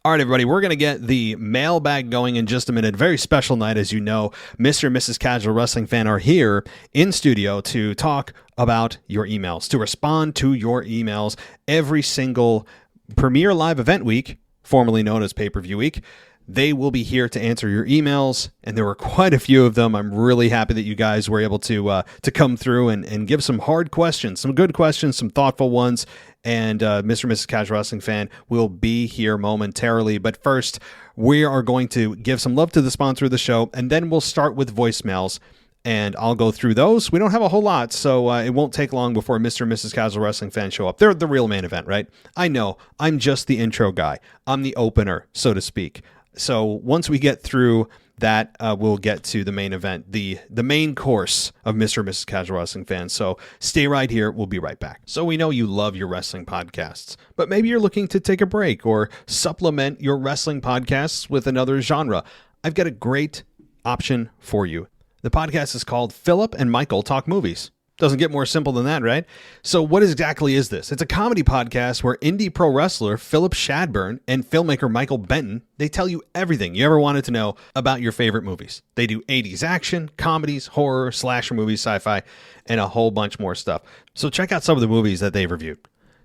All right, everybody, we're going to get the mailbag going in just a minute. Very special night, as you know. Mr. and Mrs. Casual Wrestling Fan are here in studio to talk about your emails, to respond to your emails every single Premier Live Event Week, formerly known as Pay-Per-View Week. They will be here to answer your emails, and there were quite a few of them. I'm really happy that you guys were able to come through and give some hard questions, some good questions, some thoughtful ones, and Mr. and Mrs. Casual Wrestling Fan will be here momentarily. But first, we are going to give some love to the sponsor of the show, and then we'll start with voicemails, and I'll go through those. We don't have a whole lot, so it won't take long before Mr. and Mrs. Casual Wrestling Fan show up. They're the real main event, right? I know. I'm just the intro guy. I'm the opener, so to speak. So once we get through that, we'll get to the main event, the main course of Mr. and Mrs. Casual Wrestling Fans. So stay right here. We'll be right back. So we know you love your wrestling podcasts, but maybe you're looking to take a break or supplement your wrestling podcasts with another genre. I've got a great option for you. The podcast is called Philip and Michael Talk Movies. Doesn't get more simple than that, right? So what exactly is this? It's a comedy podcast where indie pro wrestler Philip Shadburn and filmmaker Michael Benton, they tell you everything you ever wanted to know about your favorite movies. They do 80s action, comedies, horror, slasher movies, sci-fi, and a whole bunch more stuff. So check out some of the movies that they've reviewed.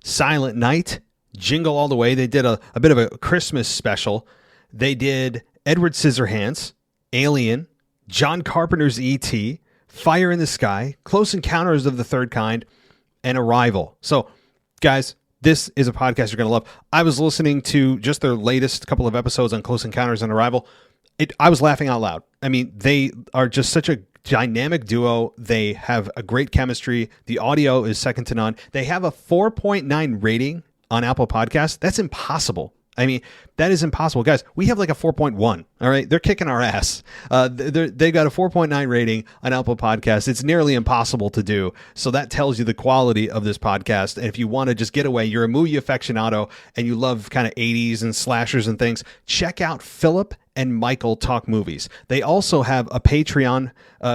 Silent Night, Jingle All the Way. They did a bit of a Christmas special. They did Edward Scissorhands, Alien, John Carpenter's E.T., Fire in the Sky, Close Encounters of the Third Kind, and Arrival. So, guys, this is a podcast you're going to love. I was listening to just their latest couple of episodes on Close Encounters and Arrival. I was laughing out loud. I mean, they are just such a dynamic duo. They have a great chemistry. The audio is second to none. They have a 4.9 rating on Apple Podcasts. That's impossible. I mean, that is impossible. Guys, we have like a 4.1, all right? They're kicking our ass. They got a 4.9 rating on Apple Podcasts. It's nearly impossible to do. So that tells you the quality of this podcast. And if you want to just get away, you're a movie aficionado, and you love kind of 80s and slashers and things, check out Philip and Michael Talk Movies. They also have a Patreon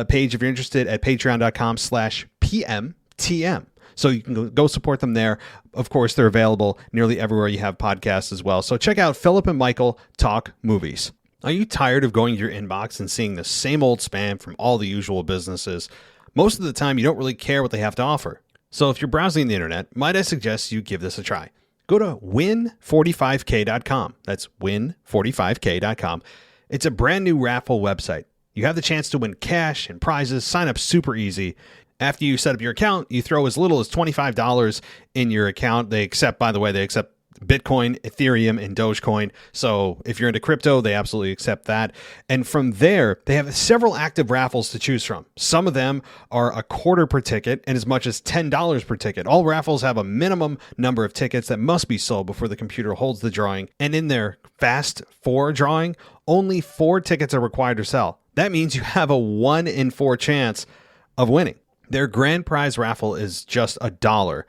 page if you're interested at patreon.com/PMTM. So you can go support them there. Of course, they're available nearly everywhere you have podcasts as well. So check out Philip and Michael Talk Movies. Are you tired of going to your inbox and seeing the same old spam from all the usual businesses? Most of the time, you don't really care what they have to offer. So if you're browsing the internet, might I suggest you give this a try? Go to win45k.com. That's win45k.com. It's a brand new raffle website. You have the chance to win cash and prizes. Sign up super easy. After you set up your account, you throw as little as $25 in your account. They accept Bitcoin, Ethereum, and Dogecoin. So if you're into crypto, they absolutely accept that. And from there, they have several active raffles to choose from. Some of them are $0.25 per ticket and as much as $10 per ticket. All raffles have a minimum number of tickets that must be sold before the computer holds the drawing. And in their Fast 4 drawing, only 4 tickets are required to sell. That means you have a 1 in 4 chance of winning. Their grand prize raffle is just $1.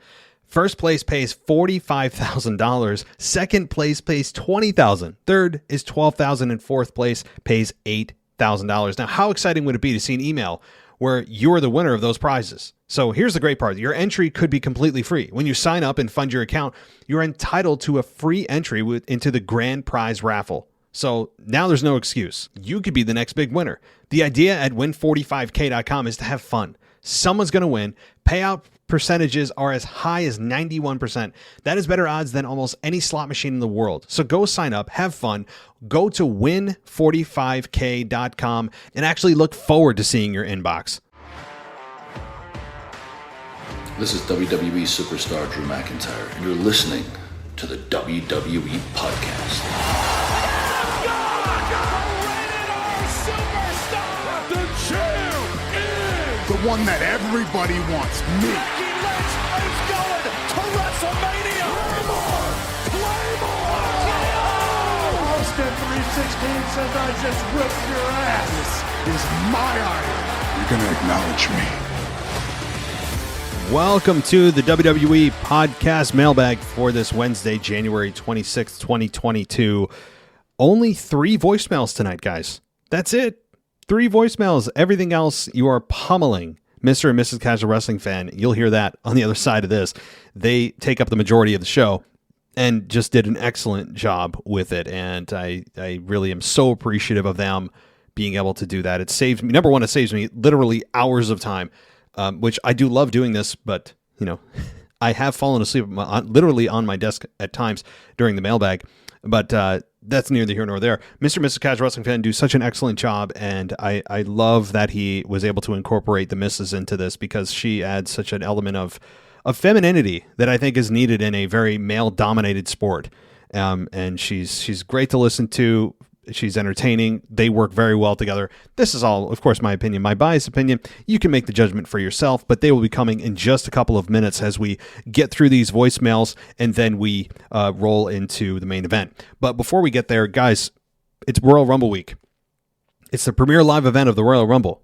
First place pays $45,000. Second place pays $20,000. Third is $12,000, and fourth place pays $8,000. Now, how exciting would it be to see an email where you're the winner of those prizes? So here's the great part. Your entry could be completely free. When you sign up and fund your account, you're entitled to a free entry into the grand prize raffle. So now there's no excuse. You could be the next big winner. The idea at win45k.com is to have fun. Someone's going to win. Payout percentages are as high as 91%. That is better odds than almost any slot machine in the world. So go sign up, have fun, go to win45k.com, and actually look forward to seeing your inbox. This is WWE superstar Drew McIntyre, and you're listening to the WWE Podcast. The one that everybody wants, me. Becky Lynch is going to WrestleMania. Claymore! Austin 316 says I just whipped your ass. This is my iron. You're going to acknowledge me. Welcome to the WWE Podcast Mailbag for this Wednesday, January 26th, 2022. Only 3 voicemails tonight, guys. That's it. 3 voicemails. Everything else, you are pummeling Mr. and Mrs. Casual Wrestling Fan. You'll hear that on the other side of this. They take up the majority of the show. and just did an excellent job with it. And I really am so appreciative of them being able to do that. It saves me, number one, it saves me literally hours of time, which I do love doing this, but I have fallen asleep literally on my desk at times during the mailbag, but that's neither here nor there. Mr. and Mrs. Casual Wrestling Fan do such an excellent job, and I love that he was able to incorporate the missus into this, because she adds such an element of femininity that I think is needed in a very male-dominated sport. And she's great to listen to. She's entertaining. They work very well together. This is all, of course, my opinion, my biased opinion. You can make the judgment for yourself, but they will be coming in just a couple of minutes as we get through these voicemails, and then we roll into the main event. But before we get there, guys, it's Royal Rumble week. It's the premier live event of the Royal Rumble.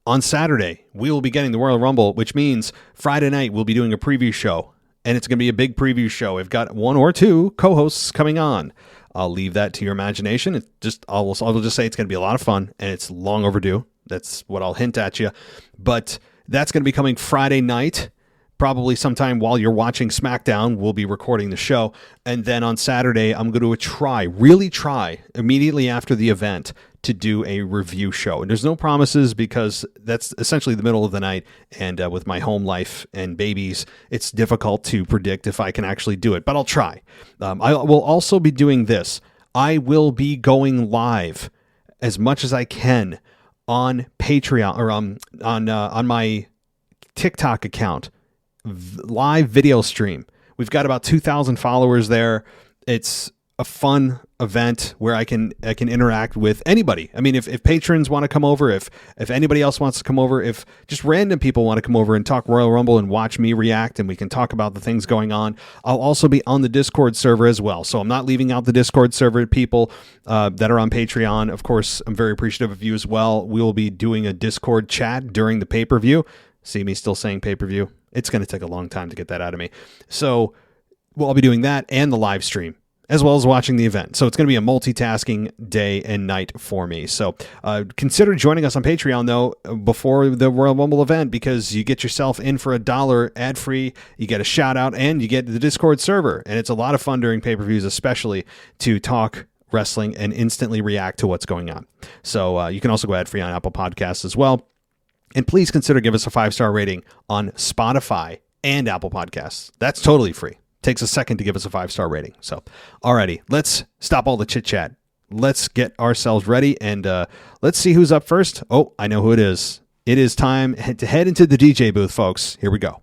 On Saturday, we will be getting the Royal Rumble, which means Friday night we'll be doing a preview show, and it's going to be a big preview show. We've got one or two co-hosts coming on. I'll leave that to your imagination. I'll just say it's going to be a lot of fun, and it's long overdue. That's what I'll hint at you. But that's going to be coming Friday night, probably sometime while you're watching SmackDown. We'll be recording the show. And then on Saturday, I'm going to really try, immediately after the event, to do a review show. And there's no promises, because that's essentially the middle of the night. And with my home life and babies, it's difficult to predict if I can actually do it. But I'll try. I will also be doing this. I will be going live as much as I can on Patreon, or on my TikTok account. Live video stream. We've got about 2,000 followers there. It's a fun event where I can interact with anybody. I mean, if patrons want to come over, if anybody else wants to come over, if just random people want to come over and talk Royal Rumble and watch me react, and we can talk about the things going on. I'll also be on the Discord server as well. So I'm not leaving out the Discord server people that are on Patreon. Of course, I'm very appreciative of you as well. We will be doing a Discord chat during the pay-per-view. See me still saying pay-per-view? It's going to take a long time to get that out of me. So I'll be doing that and the live stream, as well as watching the event. So it's going to be a multitasking day and night for me. So consider joining us on Patreon, though, before the Royal Rumble event, because you get yourself in for $1 ad-free, you get a shout-out, and you get the Discord server. And it's a lot of fun during pay-per-views, especially to talk wrestling and instantly react to what's going on. So you can also go ad-free on Apple Podcasts as well. And please consider give us a 5-star rating on Spotify and Apple Podcasts. That's totally free. Takes a second to give us a 5-star rating. So, alrighty, let's stop all the chit chat. Let's get ourselves ready, and let's see who's up first. Oh, I know who it is. It is time to head into the DJ booth, folks. Here we go.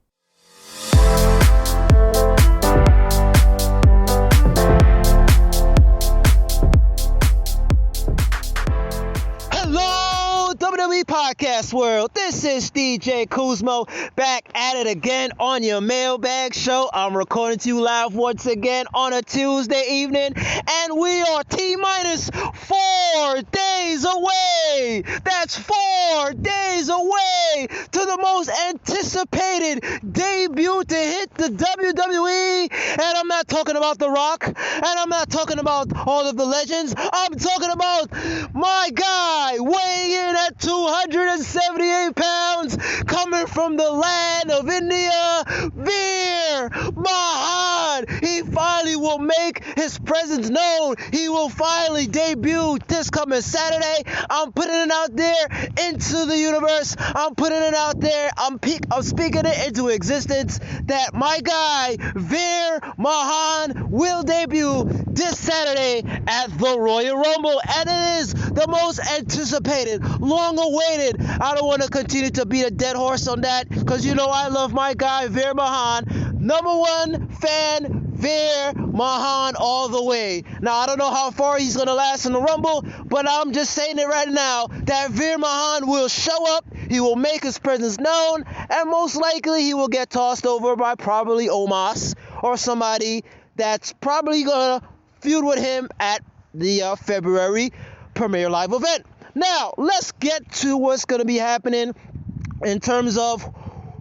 WWE Podcast World, this is DJ Kuzmo back at it again on your Mailbag show. I'm recording to you live once again on a Tuesday evening, and we are T-minus 4 days away. That's 4 days away to the most anticipated debut to hit the WWE. And I'm not talking about The Rock, and I'm not talking about all of the legends. I'm talking about my guy weighing in at 278 pounds, coming from the land of India, Veer Mahan. He finally will make his presence known. He will finally debut this coming Saturday. I'm putting it out there into the universe. I'm putting it out there. I'm speaking it into existence that my guy, Veer Mahan, will debut this Saturday at the Royal Rumble. And it is the most anticipated, long-awaited. I don't want to continue to beat a dead horse on that, because you know I love my guy Veer Mahan. Number one fan, Veer Mahan, all the way. Now, I don't know how far he's going to last in the Rumble, but I'm just saying it right now that Veer Mahan will show up, he will make his presence known, and most likely he will get tossed over by probably Omos or somebody that's probably going to feud with him at the February Premier Live event. Now, let's get to what's going to be happening in terms of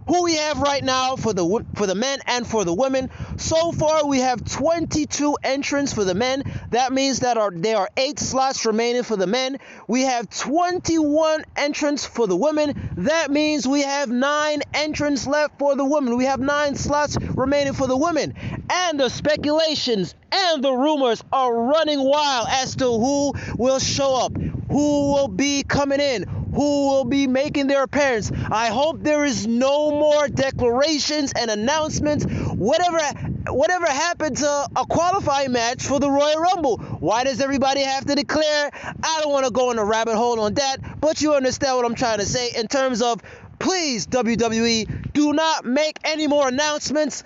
who we have right now for the men and for the women. So far, we have 22 entrants for the men. That means that there are 8 slots remaining for the men. We have 21 entrants for the women. That means we have 9 entrants left for the women. We have 9 slots remaining for the women. and the speculations and the rumors are running wild as to who will show up, who will be coming in, who will be making their appearance. I hope there is no more declarations and announcements. Whatever happened to a qualifying match for the Royal Rumble? Why does everybody have to declare? I don't want to go in a rabbit hole on that, but you understand what I'm trying to say in terms of, please, WWE, do not make any more announcements.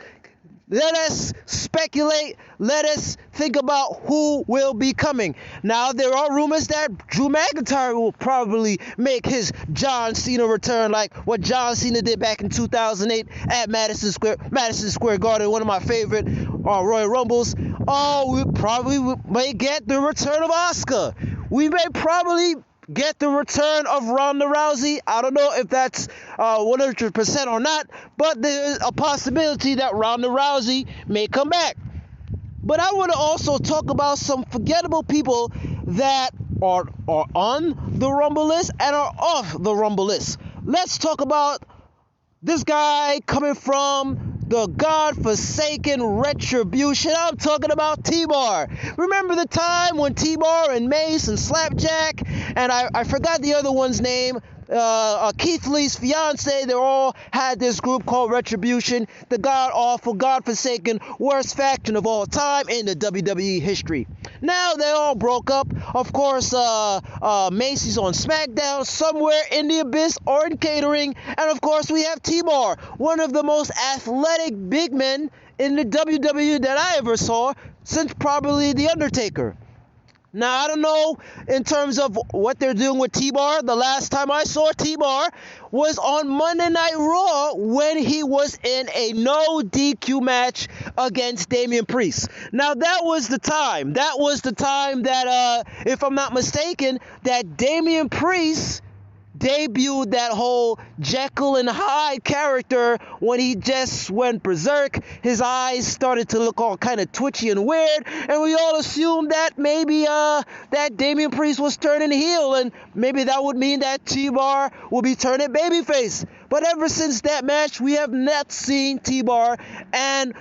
Let us speculate. Let us think about who will be coming. Now, there are rumors that Drew McIntyre will probably make his John Cena return, like what John Cena did back in 2008 at Madison Square Garden, one of my favorite Royal Rumbles. We probably may get the return of Asuka. We may probably get the return of Ronda Rousey. I don't know if that's 100% or not, but there's a possibility that Ronda Rousey may come back. But I want to also talk about some forgettable people that are on the Rumble list and are off the Rumble list. Let's talk about this guy coming from the God-forsaken Retribution. I'm talking about T-Bar. Remember the time when T-Bar and Mace and Slapjack, and I forgot the other one's name, Keith Lee's fiance, they all had this group called Retribution, the god-awful, God-forsaken, worst faction of all time in the WWE history. Now they all broke up. Of course, Macy's on SmackDown, somewhere in the abyss or in catering. And of course, we have T-Bar, one of the most athletic big men in the WWE that I ever saw since probably The Undertaker. Now, I don't know in terms of what they're doing with T-Bar. The last time I saw T-Bar was on Monday Night Raw when he was in a no DQ match against Damian Priest. Now, that was the time that, if I'm not mistaken, that Damian Priest debuted that whole Jekyll and Hyde character when he just went berserk. His eyes started to look all kind of twitchy and weird, and we all assumed that maybe that Damian Priest was turning heel, and maybe that would mean that T-Bar will be turning babyface. But ever since that match, we have not seen T-Bar, and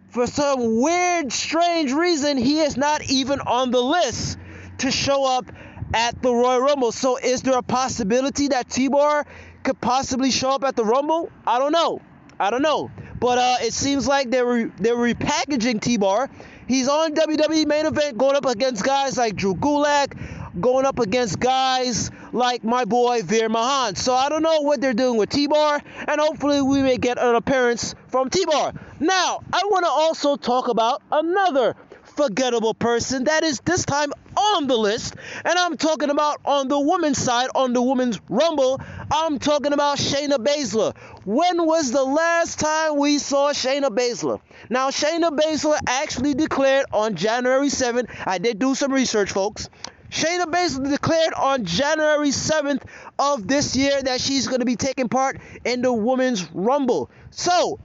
for some weird, strange reason, he is not even on the list to show up at the Royal Rumble. So is there a possibility that T-Bar could possibly show up at the Rumble? I don't know. But it seems like they're repackaging T-Bar. He's on WWE Main Event going up against guys like Drew Gulak, going up against guys like my boy Veer Mahan. So I don't know what they're doing with T-Bar, and hopefully we may get an appearance from T-Bar. Now, I want to also talk about another forgettable person that is this time on the list, and I'm talking about on the women's side, on the women's Rumble. I'm talking about Shayna Basler. When was the last time we saw Shayna Basler? Now, Shayna Basler actually declared on January 7th. I did do some research, folks. Shayna Basler declared on January 7th of this year that she's going to be taking part in the women's Rumble. So,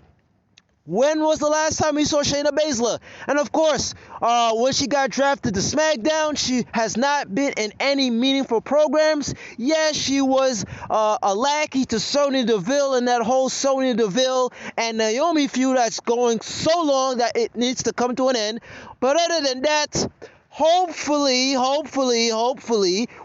when was the last time we saw Shayna Basler? And of course, when she got drafted to SmackDown, she has not been in any meaningful programs. Yes, she was a lackey to Sonya Deville in that whole Sonya Deville and Naomi feud that's going so long that it needs to come to an end. But other than that, hopefully,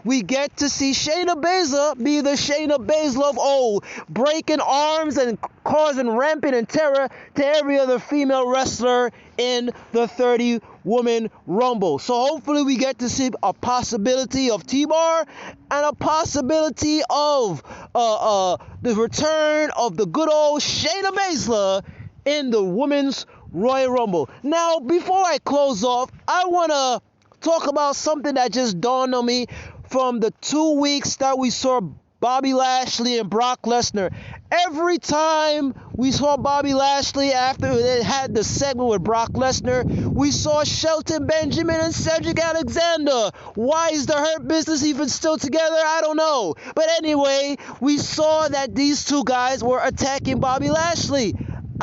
we get to see Shayna Basler be the Shayna Basler of old, breaking arms and causing rampant and terror to every other female wrestler in the 30-woman Rumble. So hopefully we get to see a possibility of T-Bar and a possibility of the return of the good old Shayna Basler in the women's Royal Rumble. Now, before I close off, I want to talk about something that just dawned on me from the 2 weeks that we saw Bobby Lashley and Brock Lesnar. Every time we saw Bobby Lashley after they had the segment with Brock Lesnar, we saw Shelton Benjamin and Cedric Alexander. Why is the Hurt Business even still together? I don't know. But anyway, we saw that these two guys were attacking Bobby Lashley.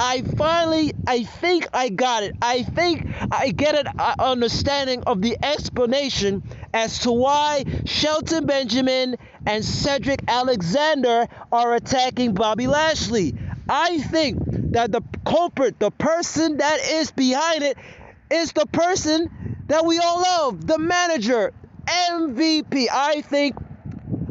I think I got it. I think I get an understanding of the explanation as to why Shelton Benjamin and Cedric Alexander are attacking Bobby Lashley. I think that the culprit, the person that is behind it, is the person that we all love, the manager, MVP. I think,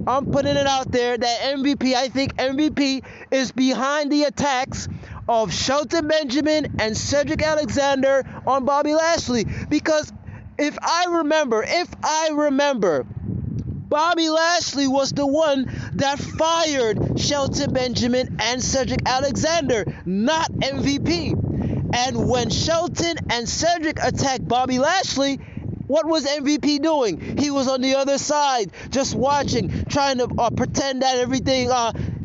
I'm putting it out there, that I think MVP is behind the attacks of Shelton Benjamin and Cedric Alexander on Bobby Lashley. Because if I remember, Bobby Lashley was the one that fired Shelton Benjamin and Cedric Alexander, not MVP. And when Shelton and Cedric attacked Bobby Lashley, what was MVP doing? He was on the other side, just watching, trying to pretend that everything,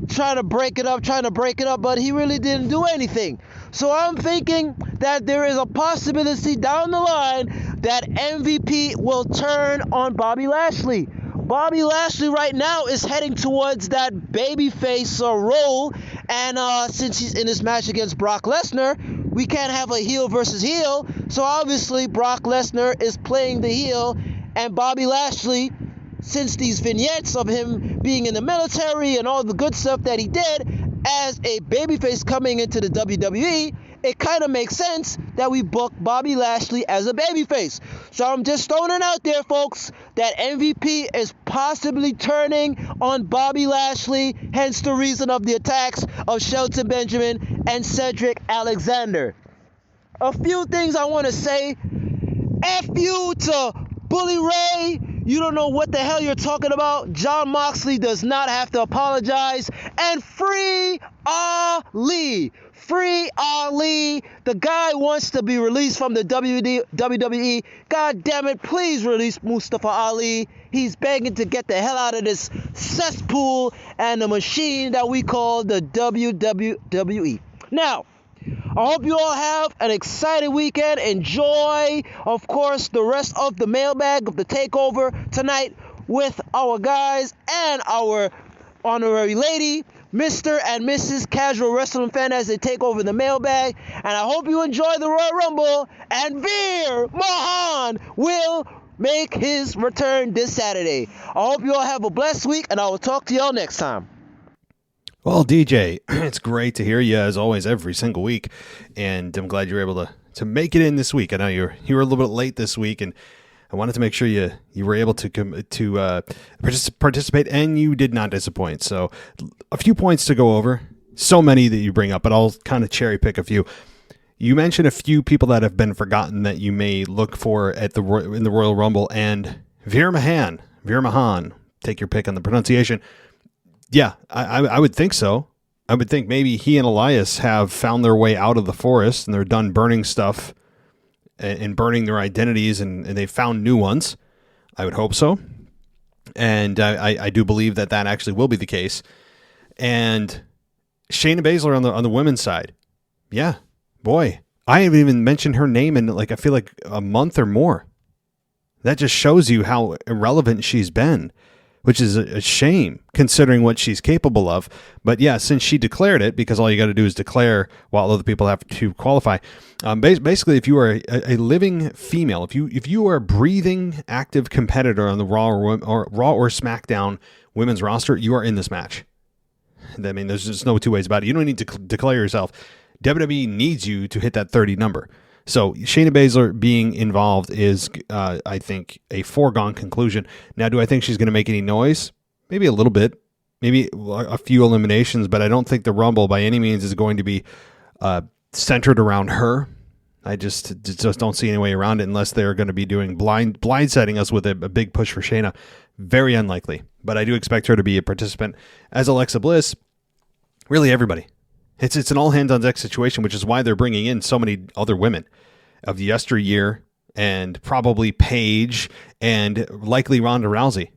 trying to break it up, but he really didn't do anything. So I'm thinking that there is a possibility down the line that MVP will turn on Bobby Lashley. Bobby Lashley right now is heading towards that babyface role, and since he's in this match against Brock Lesnar, we can't have a heel versus heel, so obviously Brock Lesnar is playing the heel, and Bobby Lashley, since these vignettes of him being in the military and all the good stuff that he did as a babyface coming into the WWE, it kind of makes sense that we book Bobby Lashley as a babyface. So I'm just throwing it out there, folks, that MVP is possibly turning on Bobby Lashley, hence the reason of the attacks of Shelton Benjamin and Cedric Alexander. A few things I want to say. F you to Bully Ray. You don't know what the hell you're talking about. Jon Moxley does not have to apologize. And free Ali. Free Ali. The guy wants to be released from the WWE. God damn it, please release Mustafa Ali. He's begging to get the hell out of this cesspool and the machine that we call the WWE. Now, I hope you all have an exciting weekend. Enjoy, of course, the rest of the mailbag of the takeover tonight with our guys and our honorary lady, Mr. and Mrs. Casual Wrestling Fan, as they take over the mailbag. And I hope you enjoy the Royal Rumble. And Veer Mahan will make his return this Saturday. I hope you all have a blessed week, and I will talk to y'all next time. Well, DJ, it's great to hear you as always every single week, and I'm glad you're able to make it in this week. I know you were a little bit late this week, and I wanted to make sure you were able to participate, and you did not disappoint. So a few points to go over, so many that you bring up, but I'll kind of cherry pick a few. You mentioned a few people that have been forgotten that you may look for in the Royal Rumble, and Veer Mahan, take your pick on the pronunciation. Yeah, I would think so. I would think maybe he and Elias have found their way out of the forest and they're done burning stuff and burning their identities, and they found new ones. I would hope so. And I do believe that actually will be the case. And Shayna Basler on the women's side. Yeah, boy, I haven't even mentioned her name in I feel like a month or more. That just shows you how irrelevant she's been, which is a shame considering what she's capable of. But yeah, since she declared it, because all you got to do is declare while other people have to qualify. Basically, if you are a living female, if you are a breathing, active competitor on the Raw or SmackDown women's roster, you are in this match. I mean, there's just no two ways about it. You don't need to declare yourself. WWE needs you to hit that 30 number. So Shayna Basler being involved is, I think, a foregone conclusion. Now, do I think she's going to make any noise? Maybe a little bit. Maybe a few eliminations, but I don't think the Rumble by any means is going to be centered around her. I just don't see any way around it unless they're going to be doing blindsiding us with a big push for Shayna. Very unlikely, but I do expect her to be a participant. As Alexa Bliss, really everybody. It's an all-hands-on-deck situation, which is why they're bringing in so many other women of the yesteryear, and probably Paige and likely Ronda Rousey.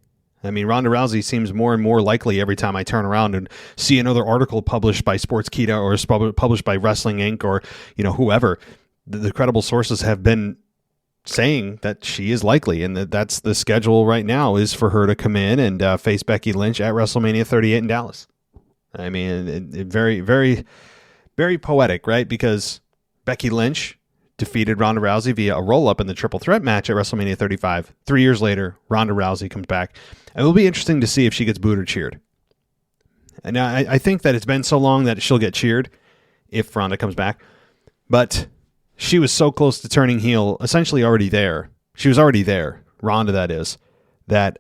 I mean, Ronda Rousey seems more and more likely every time I turn around and see another article published by Sportskeeda or published by Wrestling Inc. or whoever. The credible sources have been saying that she is likely, and that's the schedule right now, is for her to come in and face Becky Lynch at WrestleMania 38 in Dallas. I mean, very, very, very poetic, right? Because Becky Lynch defeated Ronda Rousey via a roll-up in the triple threat match at WrestleMania 35. 3 years later, Ronda Rousey comes back. It will be interesting to see if she gets booed or cheered. And I think that it's been so long that she'll get cheered. if Ronda comes back. But she was so close to turning heel, essentially already there. She was already there, Ronda that is, that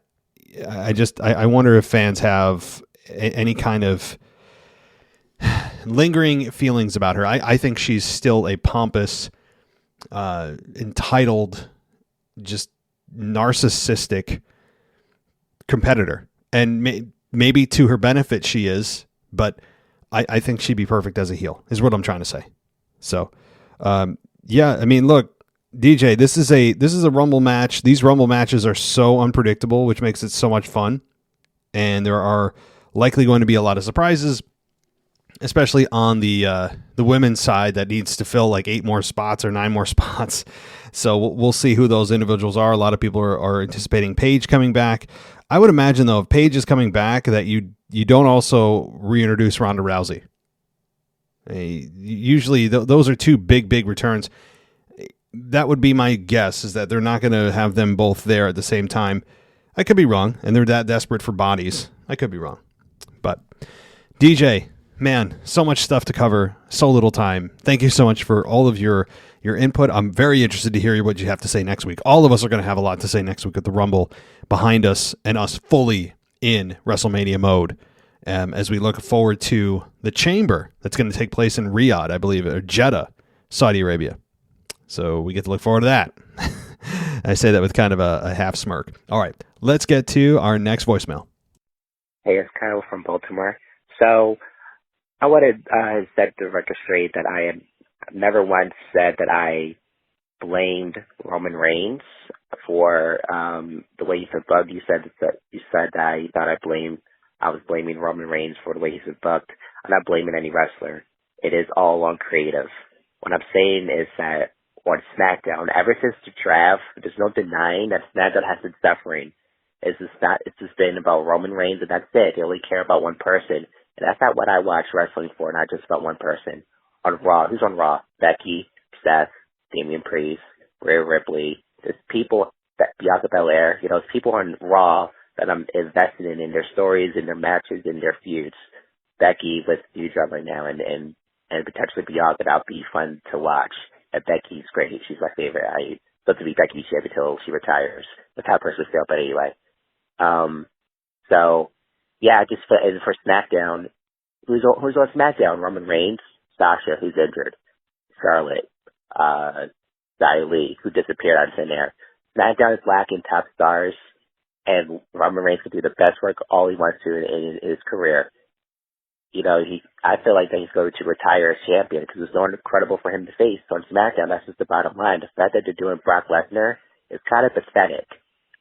I wonder if fans have any kind of lingering feelings about her. I think she's still a pompous, entitled, just narcissistic competitor. And maybe to her benefit she is, but I think she'd be perfect as a heel, is what I'm trying to say. So, yeah, I mean, look, DJ, this is a Rumble match. These Rumble matches are so unpredictable, which makes it so much fun. And there are likely going to be a lot of surprises, especially on the women's side that needs to fill like 8 more spots or 9 more spots. So we'll see who those individuals are. A lot of people are anticipating Paige coming back. I would imagine, though, if Paige is coming back, that you don't also reintroduce Ronda Rousey. Usually those are 2 big returns. That would be my guess, is that they're not going to have them both there at the same time. I could be wrong, and they're that desperate for bodies. I could be wrong. But DJ, man, so much stuff to cover, so little time. Thank you so much for all of your input. I'm very interested to hear what you have to say next week. All of us are going to have a lot to say next week with the Rumble behind us and us fully in WrestleMania mode, as we look forward to the Chamber that's going to take place in Riyadh, I believe, or Jeddah, Saudi Arabia. So we get to look forward to that. I say that with kind of a half smirk. All right, let's get to our next voicemail. Hey, it's Kyle from Baltimore. So I want to set the record straight that I have never once said that I blamed Roman Reigns for the way he's been booked. You said that you thought I was blaming Roman Reigns for the way he's been booked. I'm not blaming any wrestler. It is all on creative. What I'm saying is that on SmackDown, ever since the draft, there's no denying that SmackDown has been suffering. It's just been about Roman Reigns, and that's it. They only care about one person. And that's not what I watch wrestling for, not just about one person. On Raw, who's on Raw? Becky, Seth, Damian Priest, Rhea Ripley. There's people, Bianca Belair, there's people on Raw that I'm invested in their stories, in their matches, in their feuds. Becky with Dewdrop right now, and potentially Bianca, that'll be fun to watch. And Becky's great. She's my favorite. I love to be Becky champion until she retires. That's how personally feel, but anyway. So, yeah, just for SmackDown, who's on SmackDown? Roman Reigns, Sasha, who's injured, Charlotte, Xia Li, who disappeared out of thin air. SmackDown is lacking top stars, and Roman Reigns can do the best work all he wants to in his career. I feel like that he's going to retire as champion because there's no one credible for him to face. So on SmackDown, that's just the bottom line. The fact that they're doing Brock Lesnar is kind of pathetic,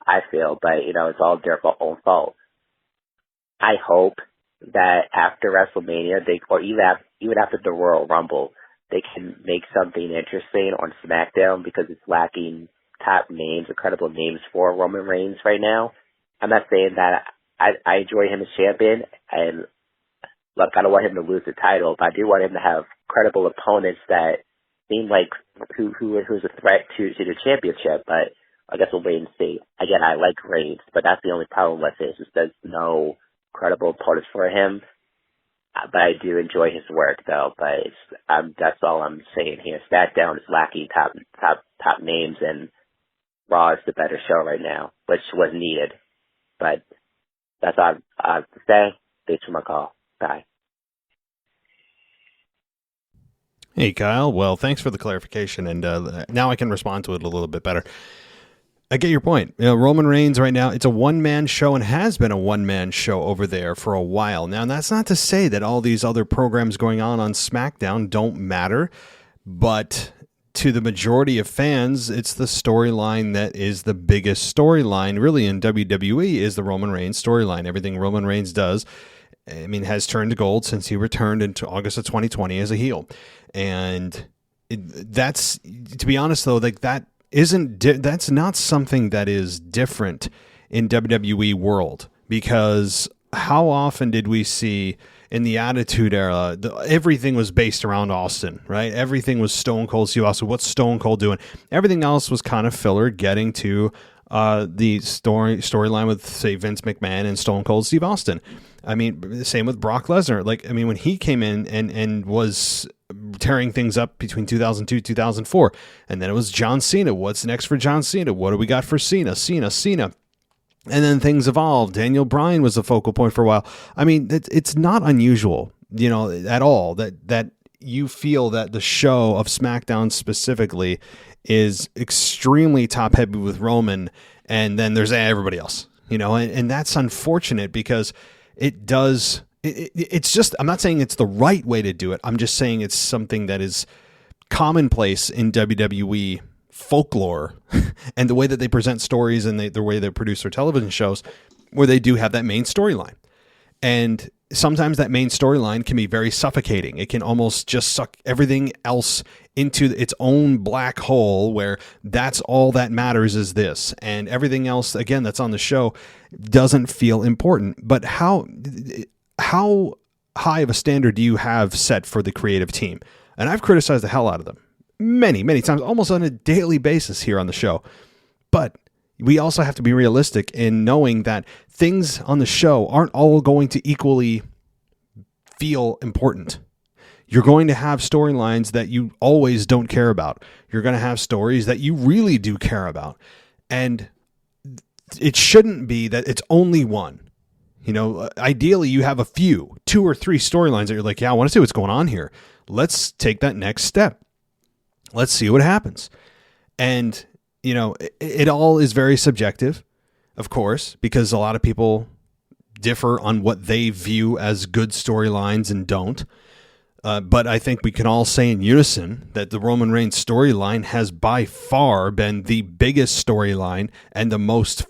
I feel, but, it's all their own fault. I hope that after WrestleMania, or even after the Royal Rumble, they can make something interesting on SmackDown because it's lacking top names, credible names for Roman Reigns right now. I'm not saying that I enjoy him as champion, and look, I don't want him to lose the title, but I do want him to have credible opponents that seem like who's a threat to the championship, but I guess we'll wait and see. Again, I like Reigns, but that's the only problem with it, is just there's no credible opponents for him. But I do enjoy his work, though, but that's all I'm saying here. SmackDown is lacking top names, and Raw is the better show right now, which was needed. But that's all I have to say. Thanks for my call. Bye. Hey, Kyle. Well, thanks for the clarification, and now I can respond to it a little bit better. I get your point. Roman Reigns right now, it's a one-man show and has been a one-man show over there for a while. Now, that's not to say that all these other programs going on SmackDown don't matter, but to the majority of fans, it's the storyline that is the biggest storyline, really, in WWE, is the Roman Reigns storyline. Everything Roman Reigns does, has turned to gold since he returned into August of 2020 as a heel. And that's, to be honest, though, like that's not something that is different in WWE world, because how often did we see in the Attitude Era, everything was based around Austin, right? Everything was Stone Cold Steve Austin. What's Stone Cold doing? Everything else was kind of filler, getting to the storyline with, say, Vince McMahon and Stone Cold Steve Austin. Same with Brock Lesnar. When he came in and was tearing things up between 2002, 2004. And then it was John Cena. What's next for John Cena? What do we got for Cena? Cena. And then things evolved. Daniel Bryan was the focal point for a while. I mean, it's not unusual, at all that you feel that the show of SmackDown specifically is extremely top heavy with Roman, and then there's everybody else, and that's unfortunate because it does. It's just, I'm not saying it's the right way to do it. I'm just saying it's something that is commonplace in WWE folklore and the way that they present stories and the way they produce their television shows, where they do have that main storyline. And sometimes that main storyline can be very suffocating. It can almost just suck everything else into its own black hole, where that's all that matters is this, and everything else, again, that's on the show doesn't feel important. But how high of a standard do you have set for the creative team? And I've criticized the hell out of them many, many times, almost on a daily basis here on the show. But we also have to be realistic in knowing that things on the show aren't all going to equally feel important. You're going to have storylines that you always don't care about. You're going to have stories that you really do care about. And it shouldn't be that it's only one. Ideally you have a few, 2 or 3 storylines that you're like, yeah, I want to see what's going on here. Let's take that next step. Let's see what happens. And, it all is very subjective, of course, because a lot of people differ on what they view as good storylines and don't. But I think we can all say in unison that the Roman Reigns storyline has by far been the biggest storyline and the most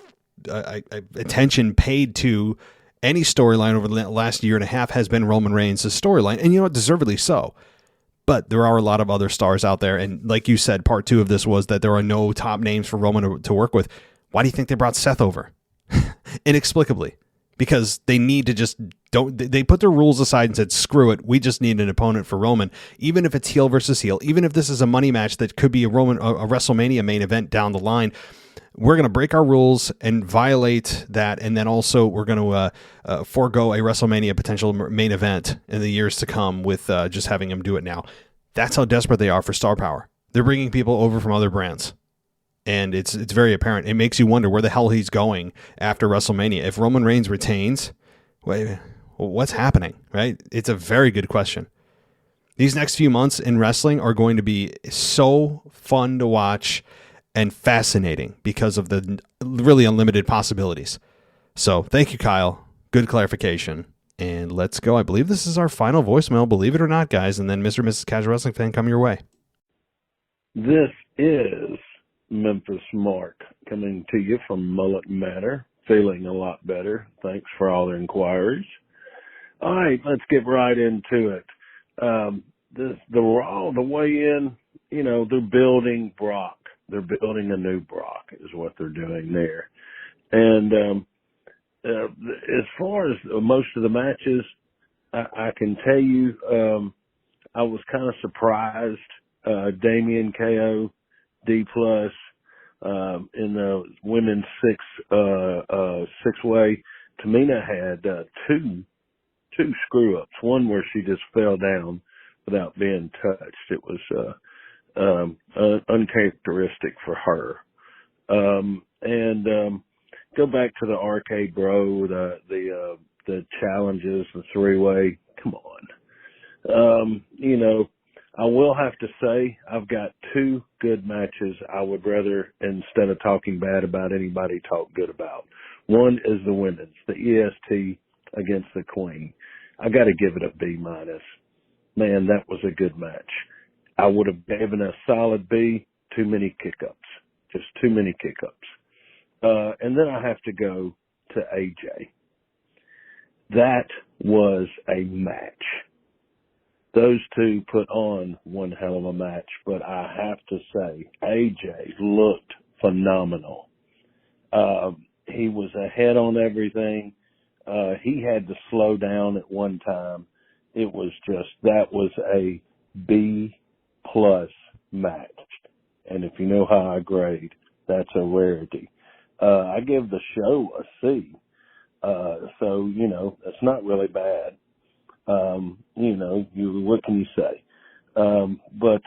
attention paid to any storyline over the last year and a half has been Roman Reigns' storyline. And deservedly so. But there are a lot of other stars out there. And like you said, part 2 of this was that there are no top names for Roman to work with. Why do you think they brought Seth over? Inexplicably. Because they need to they put their rules aside and said, screw it. We just need an opponent for Roman. Even if it's heel versus heel, even if this is a money match that could be a WrestleMania main event down the line, we're going to break our rules and violate that. And then also we're going to forego a WrestleMania potential main event in the years to come with just having him do it now. That's how desperate they are for star power. They're bringing people over from other brands. And it's very apparent. It makes you wonder where the hell he's going after WrestleMania. If Roman Reigns retains, what's happening, right? It's a very good question. These next few months in wrestling are going to be so fun to watch and fascinating because of the really unlimited possibilities. So thank you, Kyle. Good clarification. And let's go. I believe this is our final voicemail, believe it or not, guys. And then Mr. and Mrs. Casual Wrestling Fan, come your way. This is Memphis Mark coming to you from Mullet Manor. Feeling a lot better. Thanks for all the inquiries. All right, let's get right into it. The Raw, the weigh-in, they're building Brock. They're building a new Brock is what they're doing there. And as far as most of the matches, I can tell you I was kind of surprised. Damian KO, D+, in the women's six-way, Tamina had two screw-ups. One where she just fell down without being touched. It was uncharacteristic for her. And go back to the Arcade Bro, the challenges, the 3-way. Come on. I will have to say I've got 2 good matches I would rather, instead of talking bad about anybody, talk good about. One is the women's, the EST against the Queen. I got to give it a B-. Man, that was a good match. I would have given a solid B. Too many kick-ups. Just too many kick-ups. And then I have to go to AJ. That was a match. Those 2 put on one hell of a match, but I have to say, AJ looked phenomenal. He was ahead on everything. He had to slow down at one time. It was just, that was a B+ match. And if you know how I grade, that's a rarity. I give the show a C. So, that's not really bad. What can you say? But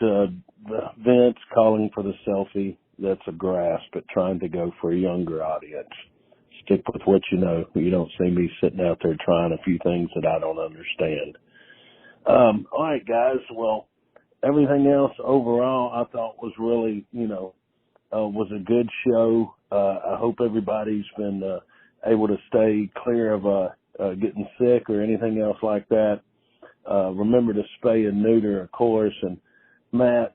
Vince calling for the selfie, that's a grasp at trying to go for a younger audience. Stick with what you know. You don't see me sitting out there trying a few things that I don't understand. All right, guys. Well, everything else overall I thought was really, was a good show. I hope everybody's been able to stay clear of getting sick or anything else like that. Remember to spay and neuter, of course. And Matt,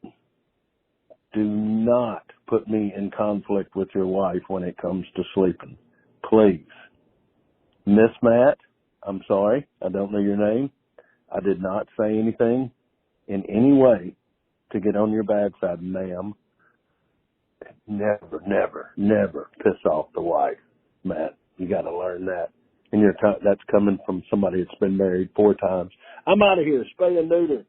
do not put me in conflict with your wife when it comes to sleeping. Please. Miss Matt, I'm sorry. I don't know your name. I did not say anything in any way to get on your bad side, ma'am. Never, never, never piss off the wife, Matt. You got to learn that. And that's coming from somebody that's been married 4 times. I'm out of here. Spay and neuter.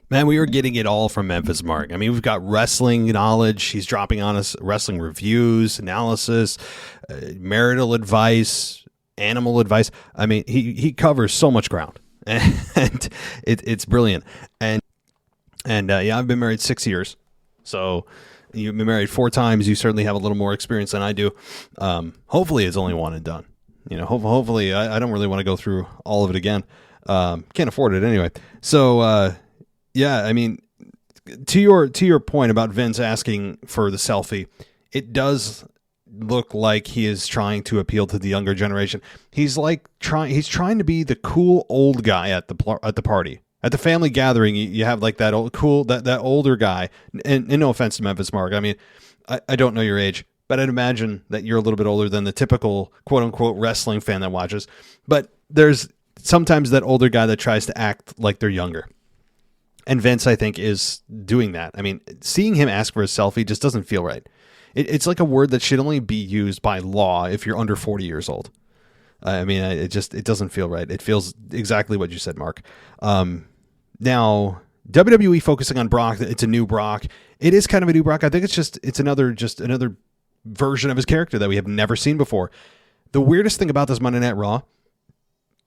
Man, we were getting it all from Memphis Mark. I mean, we've got wrestling knowledge. He's dropping on us wrestling reviews, analysis, marital advice, animal advice. I mean, he covers so much ground, and it's brilliant. And yeah, I've been married 6 years, so you've been married 4 times. You certainly have a little more experience than I do. Hopefully, it's only one and done. Hopefully, I don't really want to go through all of it again. Can't afford it anyway. So. Yeah, I mean, to your point about Vince asking for the selfie, it does look like he is trying to appeal to the younger generation. He's trying to be the cool old guy at the party. At the family gathering, you have like that old cool that older guy. And no offense to Memphis Mark, I mean, I don't know your age, but I'd imagine that you're a little bit older than the typical quote unquote wrestling fan that watches. But there's sometimes that older guy that tries to act like they're younger. And Vince, I think, is doing that. I mean, seeing him ask for a selfie just doesn't feel right. It's like a word that should only be used by law if you're under 40 years old. I mean, it doesn't feel right. It feels exactly what you said, Mark. Now, WWE focusing on Brock. It's a new Brock. It is kind of a new Brock. I think it's another version of his character that we have never seen before. The weirdest thing about this Monday Night Raw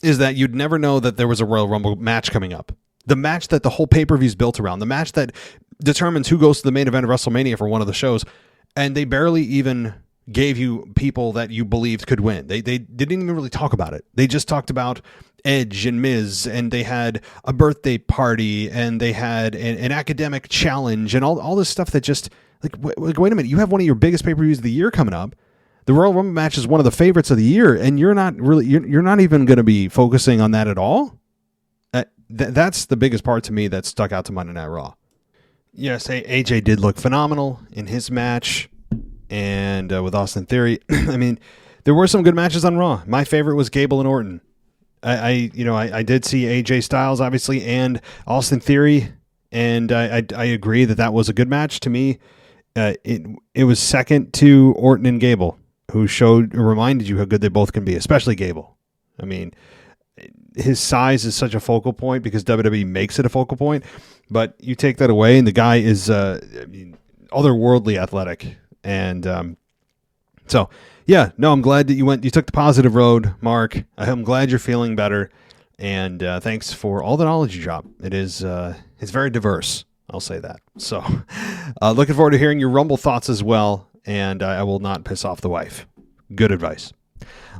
is that you'd never know that there was a Royal Rumble match coming up. The match that the whole pay-per-view is built around, the match that determines who goes to the main event of WrestleMania for one of the shows, and they barely even gave you people that you believed could win. They didn't even really talk about it. They just talked about Edge and Miz, and they had a birthday party, and they had an academic challenge, and all this stuff that just like wait a minute, you have one of your biggest pay-per-views of the year coming up. The Royal Rumble match is one of the favorites of the year, and you're not even going to be focusing on that at all. That's the biggest part to me that stuck out to Monday Night Raw. Yes, AJ did look phenomenal in his match, and with Austin Theory. I mean, there were some good matches on Raw. My favorite was Gable and Orton. I did see AJ Styles obviously and Austin Theory, and I agree that was a good match to me. It was second to Orton and Gable, who reminded you how good they both can be, especially Gable. I mean, his size is such a focal point because WWE makes it a focal point, but you take that away and the guy is otherworldly athletic. And so, yeah, no, I'm glad that you took the positive road, Mark. I'm glad you're feeling better. And thanks for all the knowledge you drop. It's very diverse. I'll say that. So looking forward to hearing your Rumble thoughts as well. And I will not piss off the wife. Good advice.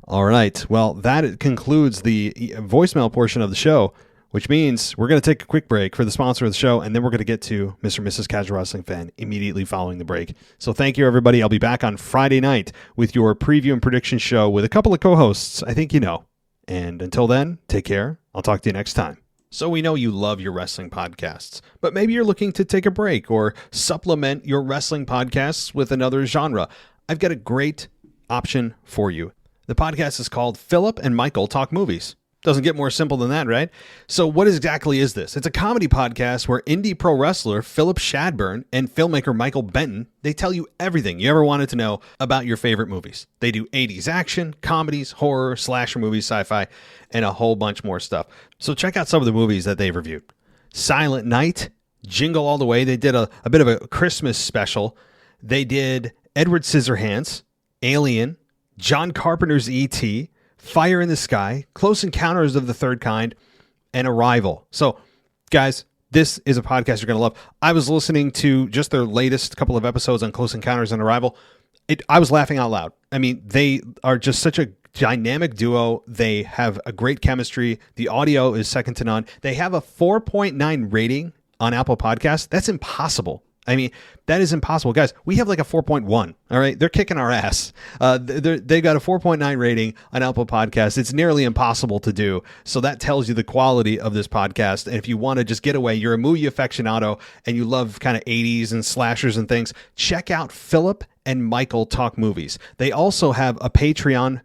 All right. Well, that concludes the voicemail portion of the show, which means we're going to take a quick break for the sponsor of the show, and then we're going to get to Mr. and Mrs. Casual Wrestling Fan immediately following the break. So thank you, everybody. I'll be back on Friday night with your preview and prediction show with a couple of co-hosts I think you know. And until then, take care. I'll talk to you next time. So we know you love your wrestling podcasts, but maybe you're looking to take a break or supplement your wrestling podcasts with another genre. I've got a great option for you. The podcast is called Philip and Michael Talk Movies. Doesn't get more simple than that, right? So what exactly is this? It's a comedy podcast where indie pro wrestler Philip Shadburn and filmmaker Michael Benton, they tell you everything you ever wanted to know about your favorite movies. They do 80s action, comedies, horror, slasher movies, sci-fi, and a whole bunch more stuff. So check out some of the movies that they've reviewed. Silent Night, Jingle All the Way. They did a bit of a Christmas special. They did Edward Scissorhands, Alien, John Carpenter's E.T., Fire in the Sky, Close Encounters of the Third Kind, and Arrival. So Guys, this is a podcast you're going to love. I was listening to just their latest couple of episodes on Close Encounters and Arrival. I was laughing out loud. I mean, they are just such a dynamic duo. They have a great chemistry. The audio is second to none. They have a 4.9 rating on Apple Podcasts. That's impossible. I mean, that is impossible. Guys, we have like a 4.1. All right. They're kicking our ass. They got a 4.9 rating on Apple Podcasts. It's nearly impossible to do. So that tells you the quality of this podcast. And if you want to just get away, you're a movie aficionado and you love kind of 80s and slashers and things, check out Philip and Michael Talk Movies. They also have a Patreon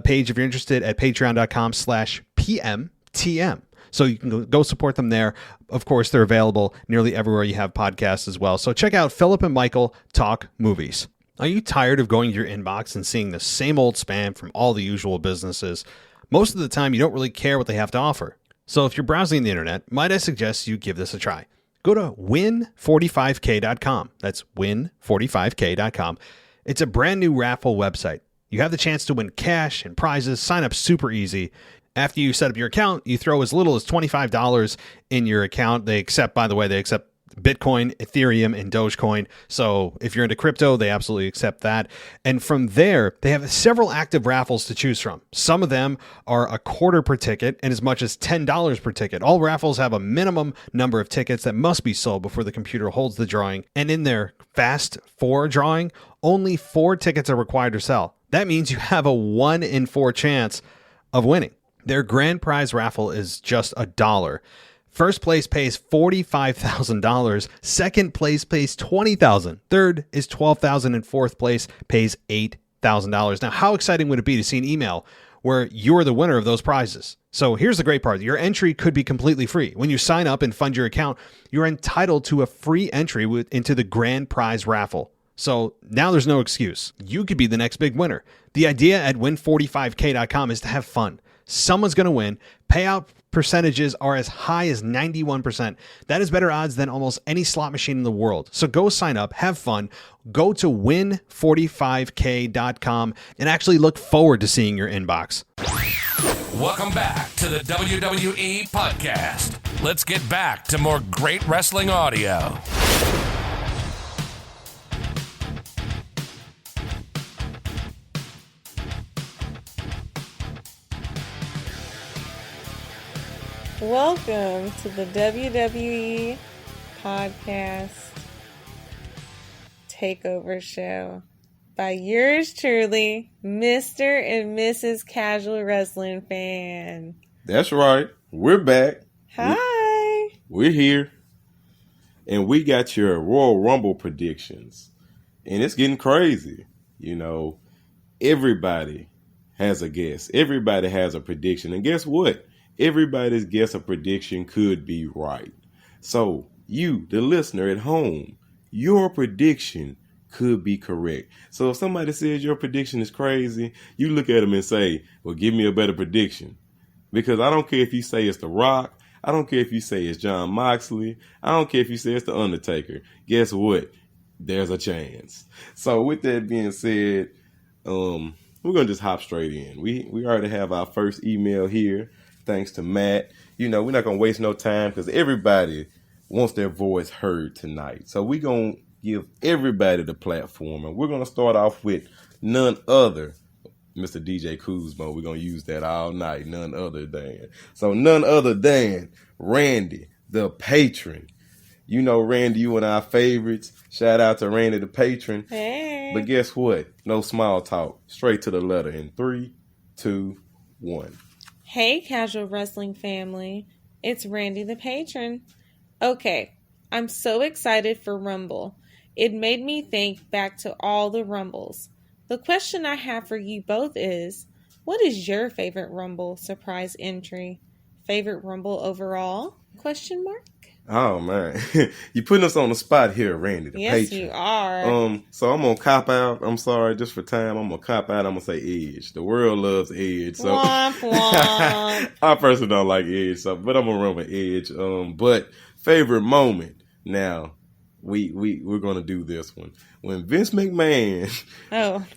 page if you're interested at patreon.com/PMTM. So you can go support them there. Of course, they're available nearly everywhere you have podcasts as well. So check out Philip and Michael Talk Movies. Are you tired of going to your inbox and seeing the same old spam from all the usual businesses? Most of the time, you don't really care what they have to offer. So if you're browsing the internet, might I suggest you give this a try? Go to win45k.com. That's win45k.com. It's a brand new raffle website. You have the chance to win cash and prizes. Sign up super easy. After you set up your account, you throw as little as $25 in your account. They accept Bitcoin, Ethereum, and Dogecoin. So if you're into crypto, they absolutely accept that. And from there, they have several active raffles to choose from. Some of them are a quarter per ticket and as much as $10 per ticket. All raffles have a minimum number of tickets that must be sold before the computer holds the drawing. And in their Fast 4 drawing, only 4 tickets are required to sell. That means you have a 1 in 4 chance of winning. Their grand prize raffle is just $1. First place pays $45,000. Second place pays $20,000. Third is $12,000, and fourth place pays $8,000. Now, how exciting would it be to see an email where you're the winner of those prizes? So here's the great part. Your entry could be completely free. When you sign up and fund your account, you're entitled to a free entry into the grand prize raffle. So now there's no excuse. You could be the next big winner. The idea at win45k.com is to have fun. Someone's going to win. Payout percentages are as high as 91%. That is better odds than almost any slot machine in the world. So go sign up, have fun, go to win45k.com, and actually look forward to seeing your inbox. Welcome back to the WWE Podcast. Let's get back to more great wrestling audio. Welcome to the WWE Podcast Takeover Show by yours truly, Mr. and Mrs. Casual Wrestling Fan. That's right. We're back. Hi. We're here. And we got your Royal Rumble predictions. And it's getting crazy. You know, everybody has a guess. Everybody has a prediction. And guess what? Everybody's guess or prediction could be right. So you, the listener at home, your prediction could be correct. So if somebody says your prediction is crazy, you look at them and say, well, give me a better prediction. Because I don't care if you say it's The Rock. I don't care if you say it's John Moxley. I don't care if you say it's The Undertaker. Guess what? There's a chance. So with that being said, we're going to just hop straight in. We already have our first email here. Thanks to Matt. You know, we're not going to waste no time because everybody wants their voice heard tonight. So we're going to give everybody the platform. And we're going to start off with none other, Mr. DJ Kuzmo. We're going to use that all night. None other than Randy, the patron. You know, Randy, you and our favorites. Shout out to Randy, the patron. Hey. But guess what? No small talk. Straight to the letter in 3, 2, 1. Hey, Casual Wrestling family. It's Randy the Patron. Okay, I'm so excited for Rumble. It made me think back to all the Rumbles. The question I have for you both is, what is your favorite Rumble surprise entry? Favorite Rumble overall? Question mark? Oh, man. You're putting us on the spot here, Randy, the Yes, patron. you are. So I'm going to cop out. I'm sorry, just for time. I'm going to cop out. I'm going to say Edge. The world loves Edge. So Womp womp. I personally don't like Edge, but I'm going to run with Edge. But favorite moment. Now, we're going to do this one. When Vince McMahon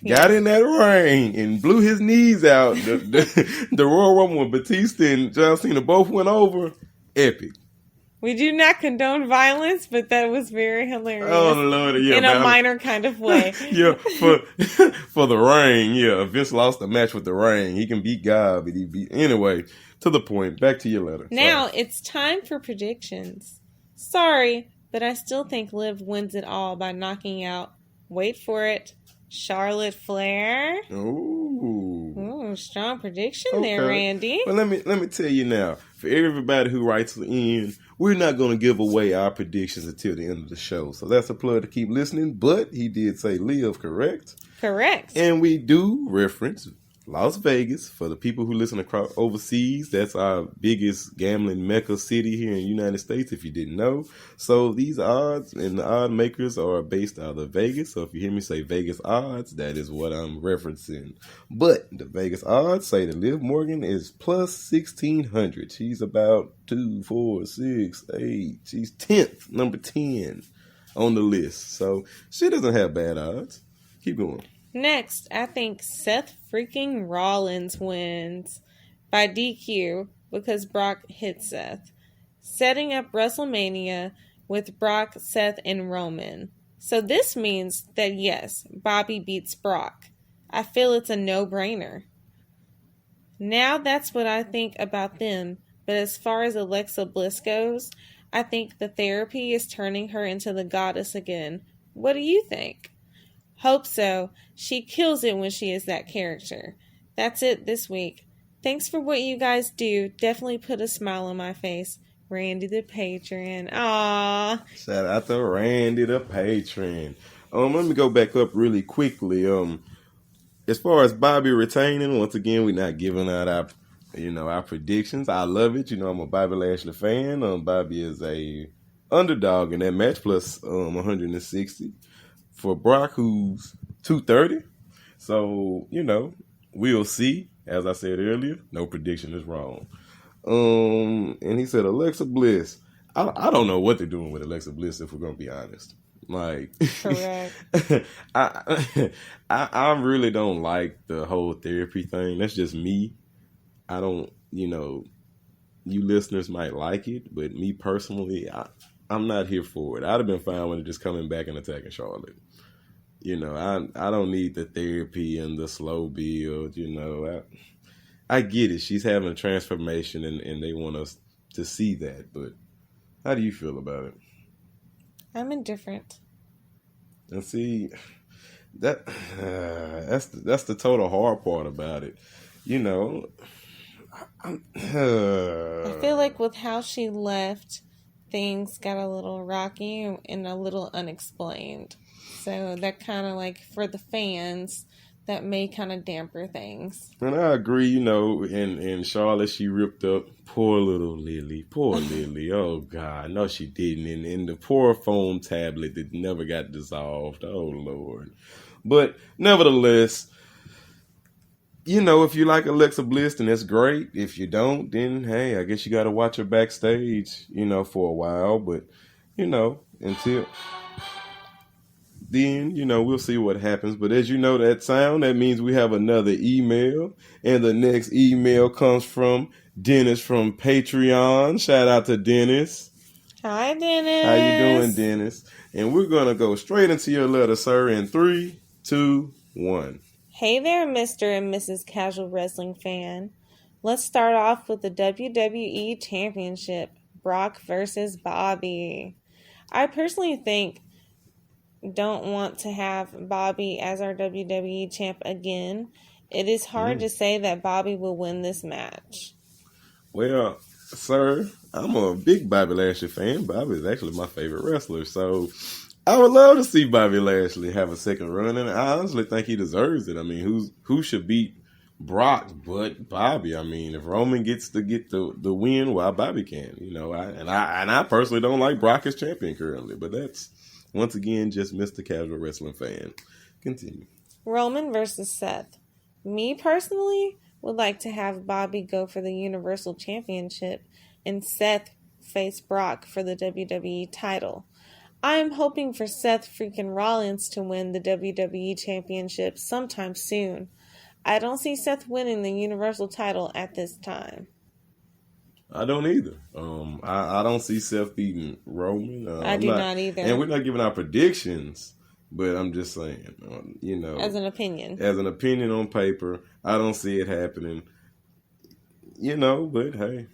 got in that ring and blew his knees out, the Royal Rumble when Batista and John Cena both went over, epic. We do not condone violence, but that was very hilarious. Oh, Lord. Yeah, in a minor kind of way. Yeah, for the ring. Yeah, Vince lost the match with the ring. He can beat God, but anyway, to the point. Back to your letter. Now it's time for predictions. Sorry, but I still think Liv wins it all by knocking out, wait for it, Charlotte Flair. Ooh, strong prediction there, Randy. Well, let me tell you now. For everybody who writes in, we're not going to give away our predictions until the end of the show. So that's a plug to keep listening. But he did say Liv, correct? Correct. And we do reference Las Vegas. For the people who listen across overseas, that's our biggest gambling mecca city here in the United States, if you didn't know. So these odds and the odd makers are based out of Vegas. So if you hear me say Vegas odds, that is what I'm referencing. But the Vegas odds say that Liv Morgan is plus 1,600. She's about 2, 4, 6, 8. She's 10th, number 10 on the list. So she doesn't have bad odds. Keep going. Next, I think Seth freaking Rollins wins by DQ because Brock hit Seth, setting up WrestleMania with Brock, Seth, and Roman. So this means that yes, Bobby beats Brock. I feel it's a no-brainer. Now that's what I think about them, but as far as Alexa Bliss goes, I think the therapy is turning her into the goddess again. What do you think? Hope so. She kills it when she is that character. That's it this week. Thanks for what you guys do. Definitely put a smile on my face. Randy the Patron. Aww. Shout out to Randy the Patron. Let me go back up really quickly. As far as Bobby retaining, once again, we're not giving out our predictions. I love it. I'm a Bobby Lashley fan. Bobby is a underdog in that match, plus 160. For Brock, who's 230. So, we'll see. As I said earlier, no prediction is wrong. And he said Alexa Bliss. I don't know what they're doing with Alexa Bliss, if we're going to be honest. Like, correct. I really don't like the whole therapy thing. That's just me. I don't, you listeners might like it, but me personally, I'm not here for it. I'd have been fine with it just coming back and attacking Charlotte. I don't need the therapy and the slow build. I get it. She's having a transformation, and they want us to see that. But how do you feel about it? I'm indifferent. And see, that's the total hard part about it. I feel like with how she left, things got a little rocky and a little unexplained. So that kind of like for the fans, that may kind of damper things. And I agree, in Charlotte, she ripped up poor little Lily. Poor Lily. Oh, God. No, she didn't. And the poor foam tablet that never got dissolved. Oh, Lord. But nevertheless, if you like Alexa Bliss, then that's great. If you don't, then, hey, I guess you got to watch her backstage, for a while. But, until... then, we'll see what happens. But as you know that sound, that means we have another email. And the next email comes from Dennis from Patreon. Shout out to Dennis. Hi, Dennis. How you doing, Dennis? And we're going to go straight into your letter, sir, in 3, 2, 1. Hey there, Mr. and Mrs. Casual Wrestling fan. Let's start off with the WWE Championship. Brock versus Bobby. I personally don't want to have Bobby as our WWE champ again. It is hard to say that Bobby will win this match. Well, sir, I'm a big Bobby Lashley fan. Bobby is actually my favorite wrestler. So I would love to see Bobby Lashley have a second run, and I honestly think he deserves it. I mean, who should beat Brock but Bobby? I mean, if Roman gets to get the win, well, Bobby can. I personally don't like Brock as champion currently, but that's once again just Mr. Casual Wrestling fan. Continue. Roman versus Seth. Me personally would like to have Bobby go for the Universal Championship and Seth face Brock for the WWE title. I am hoping for Seth freaking Rollins to win the WWE Championship sometime soon. I don't see Seth winning the Universal title at this time. I don't either. I don't see Seth beating Roman. I do not either. And we're not giving our predictions, but I'm just saying, as an opinion. As an opinion on paper, I don't see it happening. But hey,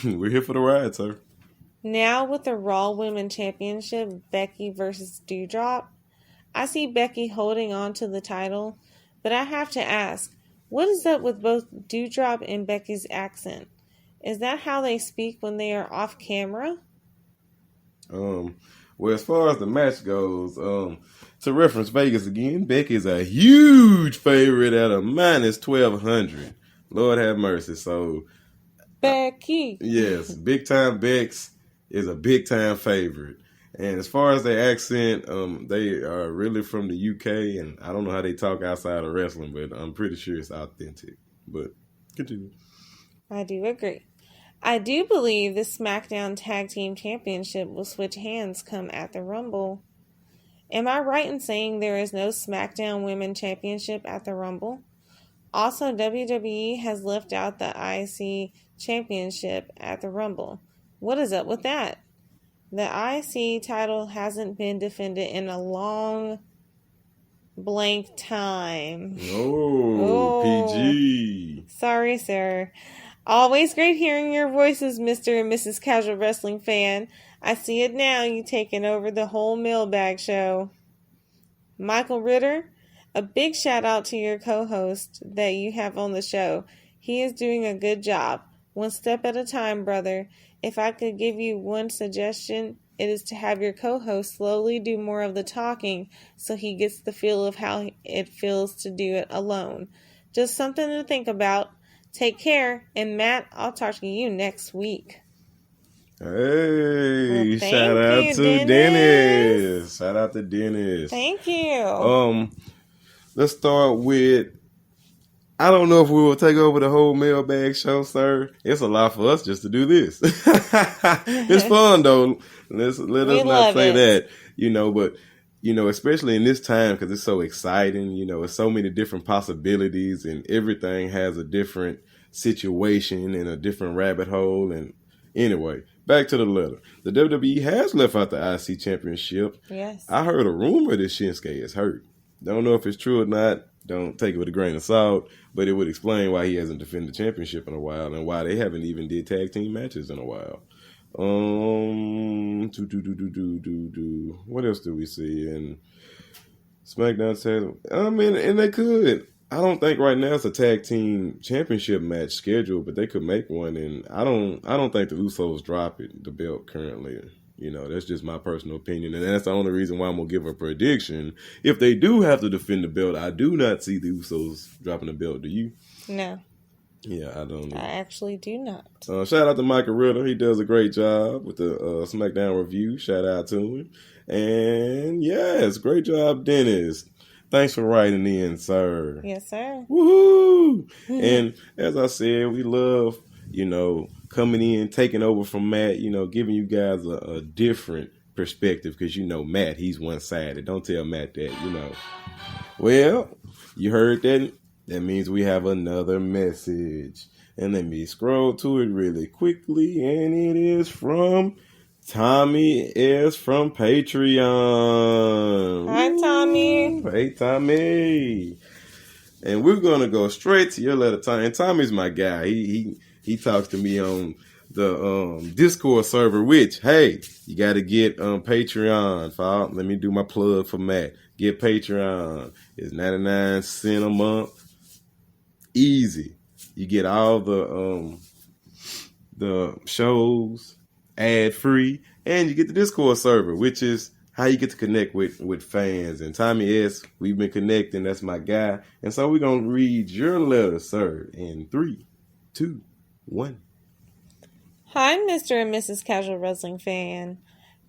we're here for the ride, sir. Now with the Raw Women's Championship, Becky versus Dewdrop, I see Becky holding on to the title, but I have to ask, what is up with both Dewdrop and Becky's accent? Is that how they speak when they are off camera? Well, as far as the match goes, to reference Vegas again, Becky's a huge favorite at a minus 1,200. Lord have mercy. So, Becky. Yes, big time Bex is a big time favorite. And as far as their accent, they are really from the UK, and I don't know how they talk outside of wrestling, but I'm pretty sure it's authentic. But continue. I do agree. I do believe the SmackDown Tag Team Championship will switch hands come at the Rumble. Am I right in saying there is no SmackDown Women's Championship at the Rumble? Also, WWE has left out the IC Championship at the Rumble. What is up with that? The IC title hasn't been defended in a long blank time. Oh, PG. Sorry, sir. Always great hearing your voices, Mr. and Mrs. Casual Wrestling Fan. I see it now, you taking over the whole Mailbag show. Michael Ritter, a big shout out to your co-host that you have on the show. He is doing a good job. One step at a time, brother. If I could give you one suggestion, it is to have your co-host slowly do more of the talking so he gets the feel of how it feels to do it alone. Just something to think about. Take care, and Matt, I'll talk to you next week. Hey, well, shout out to Dennis. Shout out to Dennis. Thank you. Let's start with, I don't know if we will take over the whole Mailbag show, sir. It's a lot for us just to do this. It's fun though. Let us not say that, but especially in this time, because it's so exciting, it's so many different possibilities and everything has a different situation and a different rabbit hole. And anyway, back to the letter. The WWE has left out the IC Championship. Yes. I heard a rumor that Shinsuke is hurt. Don't know if it's true or not. Don't take it with a grain of salt, but it would explain why he hasn't defended the championship in a while and why they haven't even did tag team matches in a while. What else do we see in SmackDown tag? And they could. I don't think right now it's a tag team championship match scheduled, but they could make one. And I don't think the Usos drop the belt currently. That's just my personal opinion, and that's the only reason why I'm gonna give a prediction. If they do have to defend the belt, I do not see the Usos dropping the belt. Do you? No. Yeah, I don't. I actually do not. Shout out to Michael Ritter. He does a great job with the SmackDown review. Shout out to him. And yes, great job, Dennis. Thanks for writing in, sir. Yes, sir. Woohoo! And as I said, we love, coming in, taking over from Matt, giving you guys a different perspective because, Matt, he's one-sided. Don't tell Matt that, Well, you heard that. That means we have another message. And let me scroll to it really quickly. And it is from Tommy S. from Patreon. Hi, Tommy. Hey, Tommy. And we're going to go straight to your letter, Tommy. And Tommy's my guy. He talks to me on the Discord server, which, hey, you got to get Patreon. Let me do my plug for Matt. Get Patreon. It's 99 cents a month. Easy. You get all the shows ad free, and you get the Discord server, which is how you get to connect with fans. And Tommy S., we've been connecting. That's my guy. And so we're gonna read your letter, sir, in 3, 2, 1. Hi, Mr. and Mrs. Casual Wrestling Fan.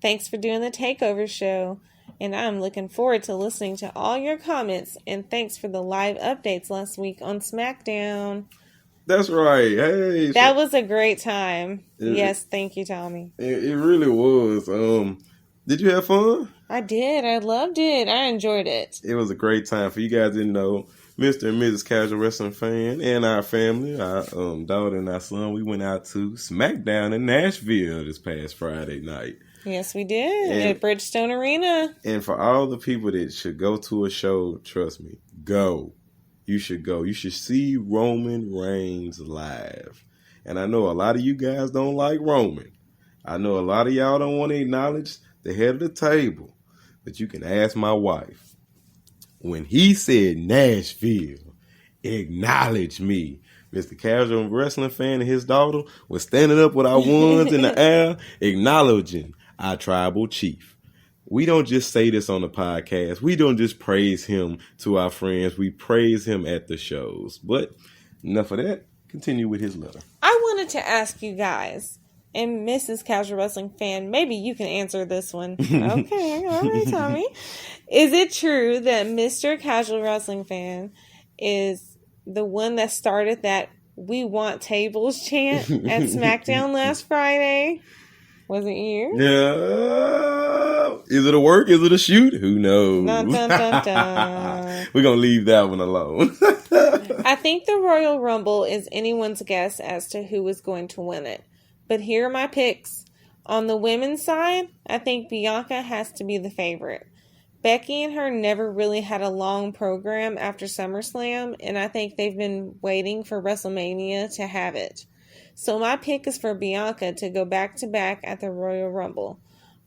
Thanks for doing the TAKEOVER show, and I'm looking forward to listening to all your comments, and thanks for the live updates last week on SmackDown. That's right. Hey. That was a great time. Yes, thank you, Tommy. It really was. Did you have fun? I did. I loved it. I enjoyed it. It was a great time. For you guys didn't know, Mr. and Mrs. Casual Wrestling Fan, and our family, our daughter and our son, we went out to SmackDown in Nashville this past Friday night. Yes, we did. At Bridgestone Arena. And for all the people that should go to a show, trust me, go. You should go. You should see Roman Reigns live. And I know a lot of you guys don't like Roman. I know a lot of y'all don't want to acknowledge the head of the table. But you can ask my wife. When he said Nashville, acknowledge me. Mr. Casual Wrestling Fan and his daughter was standing up with our ones in the air, acknowledging our tribal chief. We don't just say this on the podcast. We don't just praise him to our friends. We praise him at the shows. But enough of that. Continue with his letter. I wanted to ask you guys, and Mrs. Casual Wrestling Fan, maybe you can answer this one. Okay, all right, Tommy. Is it true that Mr. Casual Wrestling Fan is the one that started that "We Want Tables" chant at SmackDown last Friday? Was it you? Yeah. Is it a work? Is it a shoot? Who knows? Dun, dun, dun, dun. We're going to leave that one alone. I think the Royal Rumble is anyone's guess as to who is going to win it. But here are my picks. On the women's side, I think Bianca has to be the favorite. Becky and her never really had a long program after SummerSlam, and I think they've been waiting for WrestleMania to have it. So my pick is for Bianca to go back-to-back at the Royal Rumble.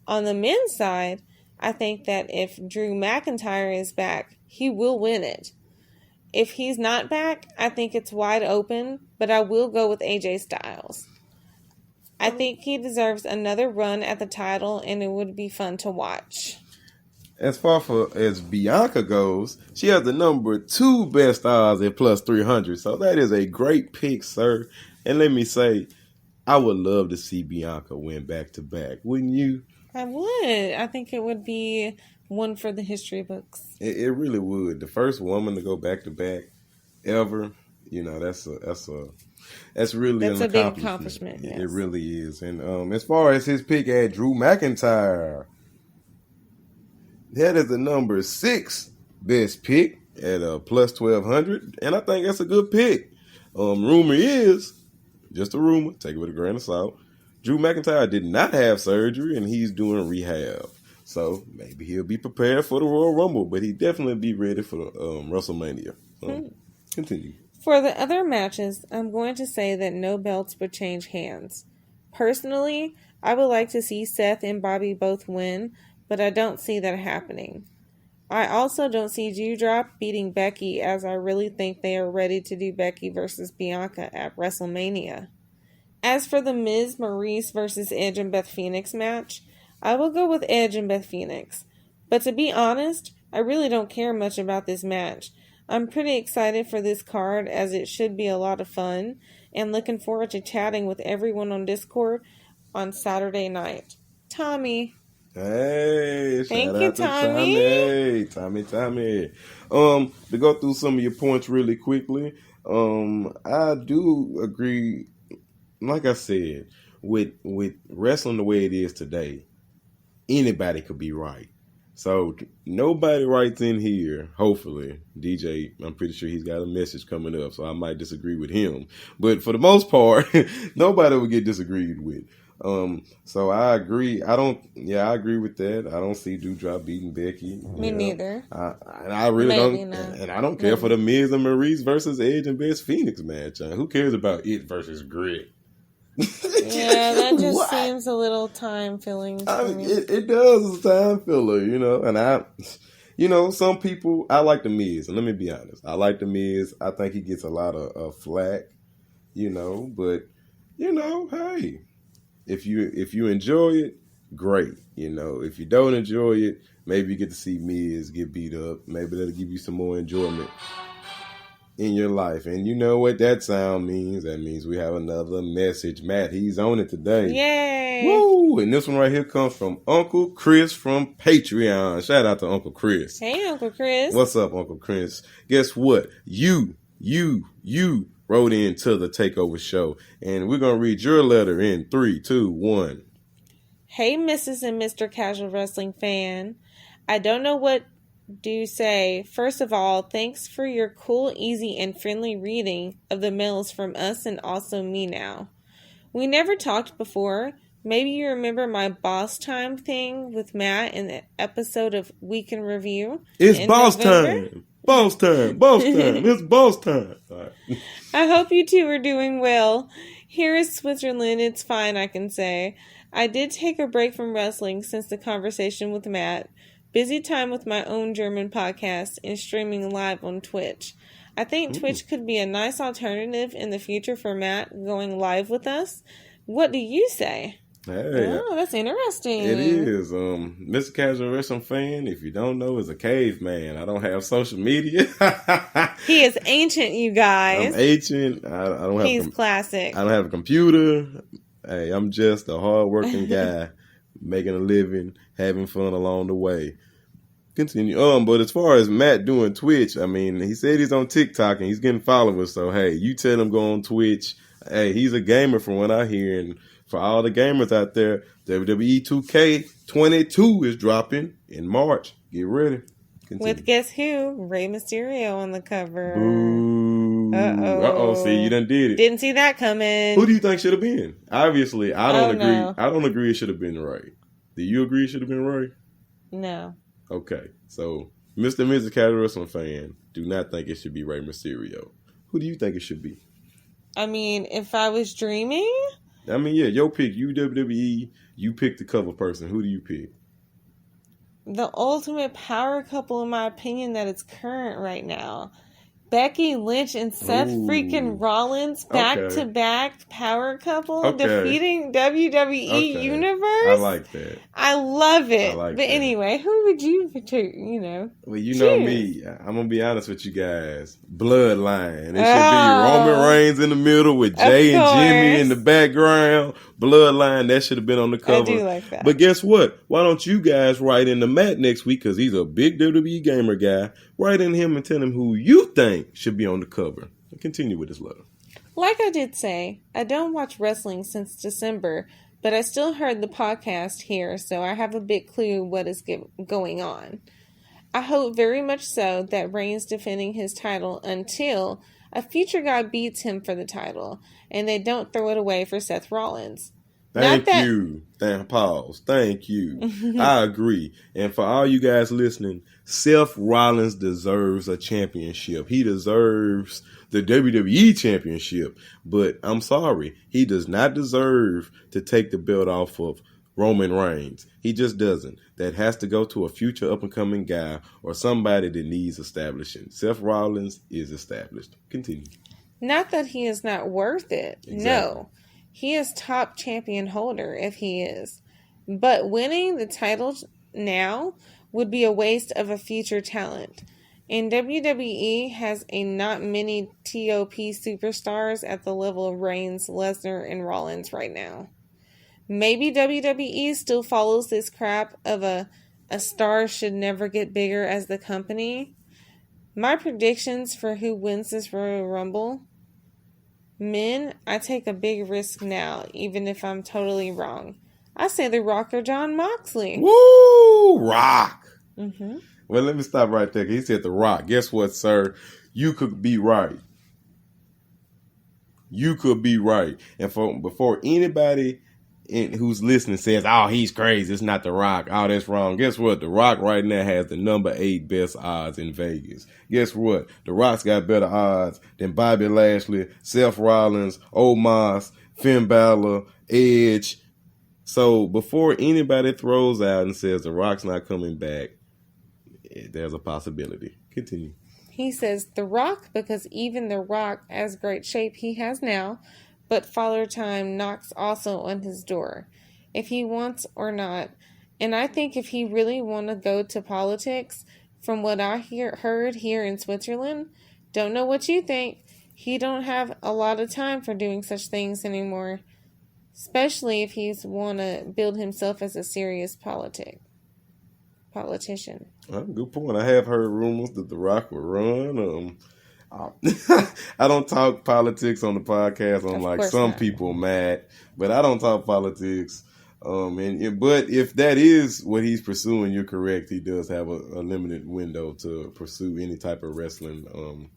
On the men's side, I think that if Drew McIntyre is back, he will win it. If he's not back, I think it's wide open, but I will go with AJ Styles. I think he deserves another run at the title, and it would be fun to watch. As far as Bianca goes, she has the number 2 best odds at plus 300. So that is a great pick, sir. And let me say, I would love to see Bianca win back-to-back. Wouldn't you? I would. I think it would be one for the history books. It really would. The first woman to go back-to-back ever, you know, that's really an big accomplishment. Yes. It really is. And as far as his pick at Drew McIntyre, that is the number 6 best pick at plus 1,200. And I think that's a good pick. Rumor is, just a rumor, take it with a grain of salt, Drew McIntyre did not have surgery and he's doing rehab. So maybe he'll be prepared for the Royal Rumble, but he'd definitely be ready for WrestleMania. Continue. For the other matches, I'm going to say that no belts would change hands. Personally, I would like to see Seth and Bobby both win, but I don't see that happening. I also don't see Dewdrop beating Becky, as I really think they are ready to do Becky versus Bianca at WrestleMania. As for the Miz, Maurice versus Edge and Beth Phoenix match, I will go with Edge and Beth Phoenix. But to be honest, I really don't care much about this match. I'm pretty excited for this card, as it should be a lot of fun, and looking forward to chatting with everyone on Discord on Saturday night. Tommy. Hey, thank shout you, out to Tommy. Tommy. To go through some of your points really quickly, I do agree, like I said, with wrestling the way it is today, anybody could be right. So nobody writes in here, hopefully. DJ, I'm pretty sure he's got a message coming up, so I might disagree with him. But for the most part, nobody will get disagreed with. So I agree. I agree with that. I don't see Dewdrop beating Becky. Me neither. I really Maybe don't. not. And I don't care for the Miz and Maurice versus Edge and Beth Phoenix match. Who cares about it versus Grit? Yeah, that just seems a little time filling for me. It does. It's a time filler, you know. And some people, I like the Miz, and let me be honest, I like the Miz. I think he gets a lot of flack, but hey, if you enjoy it, great. If you don't enjoy it, maybe you get to see Miz get beat up. Maybe that'll give you some more enjoyment in your life. And you know what that sound means? That means we have another message. Matt, he's on it today. Yay! Woo! And this one right here comes from Uncle Chris from Patreon. Shout out to Uncle Chris. Hey, Uncle Chris. What's up, Uncle Chris? Guess what? You wrote into the TakeOver show, and we're going to read your letter in 3, 2, 1. Hey, Mrs. and Mr. Casual Wrestling Fan. I don't know what do say, first of all, thanks for your cool, easy, and friendly reading of the mails from us and also me now. We never talked before. Maybe you remember my boss time thing with Matt in the episode of Week in Review. It's boss November. time. Boss time. Boss time. It's boss time. All right. I hope you two are doing well. Here is Switzerland. It's fine, I can say. I did take a break from wrestling since the conversation with Matt. Busy time with my own German podcast and streaming live on Twitch. I think Twitch could be a nice alternative in the future for Matt going live with us. What do you say? Hey, oh, that's interesting. It is. Mr. Casual Wrestling Fan, if you don't know, is a caveman. I don't have social media. He is ancient, you guys. I'm ancient. I don't have. He's classic. I don't have a computer. Hey, I'm just a hardworking guy, making a living, having fun along the way. Continue. But as far as Matt doing Twitch, I mean, he said he's on TikTok and he's getting followers. So hey, you tell him go on Twitch. Hey, he's a gamer from what I hear, and for all the gamers out there, WWE 2K22 is dropping in March. Get ready. Continue. With guess who? Rey Mysterio on the cover. Boo. Uh-oh. See, you done did it. Didn't see that coming. Who do you think should have been? Obviously, I don't agree. No. I don't agree it should have been Rey. Do you agree it should have been Rey? No. Okay. So, Mr. and Mrs. Casual Wrestling Fan do not think it should be Rey Mysterio. Who do you think it should be? I mean, if I was dreaming... I mean, yeah, your pick. You WWE, you pick the cover person. Who do you pick? The ultimate power couple, in my opinion, that is current right now. Becky Lynch and Seth freaking Rollins, back-to-back power couple, defeating WWE Universe. I like that. I love it. But anyway, who would you, Well, you know me. I'm going to be honest with you guys. Bloodline. It should be Roman Reigns in the middle with Jay and Jimmy in the background. Bloodline, that should have been on the cover. I do like that. But guess what? Why don't you guys write in the Matt next week, because he's a big WWE gamer guy. Write in him and tell him who you think should be on the cover. And continue with this letter. Like I did say, I don't watch wrestling since December, but I still heard the podcast here, so I have a big clue what is going on. I hope very much so that Reigns defending his title until a future guy beats him for the title, and they don't throw it away for Seth Rollins. Thank you. Thank you. I agree. And for all you guys listening, Seth Rollins deserves a championship. He deserves the WWE championship. But I'm sorry, he does not deserve to take the belt off of Roman Reigns. He just doesn't. That has to go to a future up-and-coming guy or somebody that needs establishing. Seth Rollins is established. Continue. Not that he is not worth it. Exactly. No. He is top champion holder if he is. But winning the title now would be a waste of a future talent. And WWE has a not many TOP superstars at the level of Reigns, Lesnar, and Rollins right now. Maybe WWE still follows this crap of a star should never get bigger as the company. My predictions for who wins this Royal Rumble: men, I take a big risk now, even if I'm totally wrong. I say The Rock or Jon Moxley. Woo! Rock! Mm-hmm. Well, let me stop right there. He said The Rock. Guess what, sir? You could be right. You could be right. And before anybody who's listening says, oh, he's crazy, it's not The Rock, oh, that's wrong. Guess what? The Rock right now has the number 8 best odds in Vegas. Guess what? The Rock's got better odds than Bobby Lashley, Seth Rollins, Omos, Finn Balor, Edge. So before anybody throws out and says The Rock's not coming back, there's a possibility. Continue. He says The Rock because even The Rock, as great shape he has now, but Father Time knocks also on his door, if he wants or not. And I think if he really want to go to politics, from what I heard here in Switzerland, don't know what you think, he don't have a lot of time for doing such things anymore, especially if he's want to build himself as a serious politician. Good point. I have heard rumors that The Rock will run. I don't talk politics on the podcast. I'm like some people mad, but I don't talk politics. But if that is what he's pursuing, you're correct. He does have a limited window to pursue any type of wrestling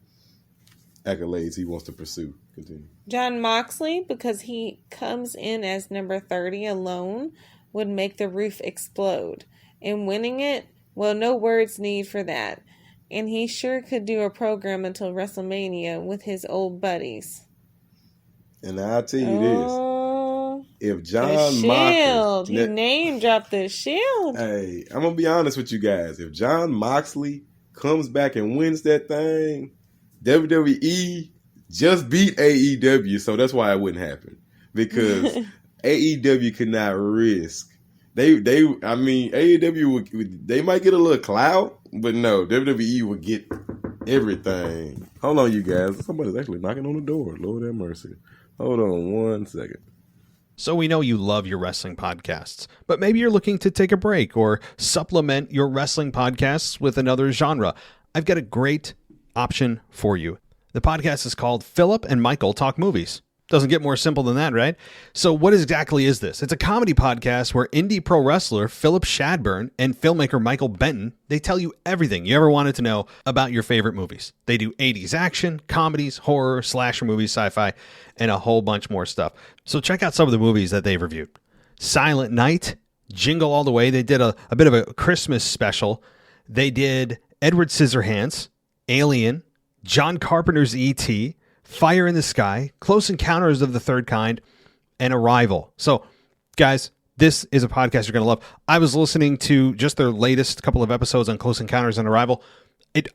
accolades he wants to pursue. Continue. John Moxley, because he comes in as number 30 alone, would make the roof explode. And winning it, well, no words need for that. And he sure could do a program until WrestleMania with his old buddies. And I'll tell you this. If John Moxley... You name dropped the Shield. Hey, I'm going to be honest with you guys. If John Moxley comes back and wins that thing, WWE just beat AEW, so that's why it wouldn't happen. Because AEW could not risk. AEW they might get a little clout, but no, WWE would get everything. Hold on, you guys. Somebody's actually knocking on the door. Lord have mercy. Hold on 1 second. So we know you love your wrestling podcasts, but maybe you're looking to take a break or supplement your wrestling podcasts with another genre. I've got a great option for you. The podcast is called Philip and Michael Talk Movies. Doesn't get more simple than that, right? So what exactly is this? It's a comedy podcast where indie pro wrestler Philip Shadburn and filmmaker Michael Benton, they tell you everything you ever wanted to know about your favorite movies. They do 80s action, comedies, horror, slasher movies, sci-fi, and a whole bunch more stuff. So check out some of the movies that they've reviewed. Silent Night, Jingle All the Way. They did a bit of a Christmas special. They did Edward Scissorhands, Alien, John Carpenter's E.T., Fire in the Sky, Close Encounters of the Third Kind, and Arrival. So, guys, this is a podcast you're going to love. I was listening to just their latest couple of episodes on Close Encounters and Arrival.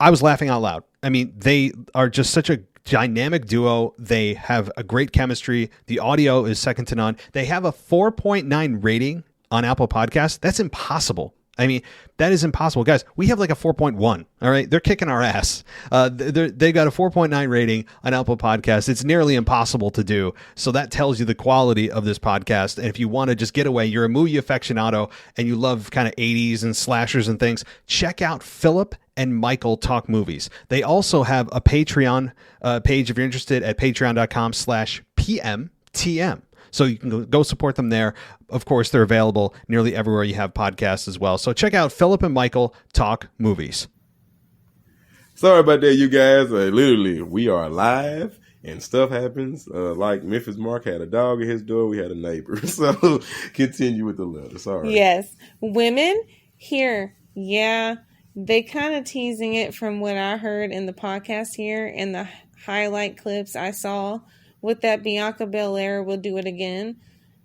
I was laughing out loud. I mean, they are just such a dynamic duo. They have a great chemistry. The audio is second to none. They have a 4.9 rating on Apple Podcasts. That's impossible. I mean, that is impossible. Guys, we have like a 4.1, all right? They're kicking our ass. They got a 4.9 rating on Apple Podcasts. It's nearly impossible to do. So that tells you the quality of this podcast. And if you want to just get away, you're a movie aficionado, and you love kind of 80s and slashers and things, check out Philip and Michael Talk Movies. They also have a Patreon page if you're interested at patreon.com/PMTM. So you can go support them there. Of course, they're available nearly everywhere you have podcasts as well. So check out Philip and Michael Talk Movies. Sorry about that, you guys. Literally, we are live and stuff happens. Like Memphis Mark had a dog at his door. We had a neighbor. So continue with the letter. Sorry. Yes. Women here. Yeah. They kind of teasing it from what I heard in the podcast here and the highlight clips I saw. With that, Bianca Belair will do it again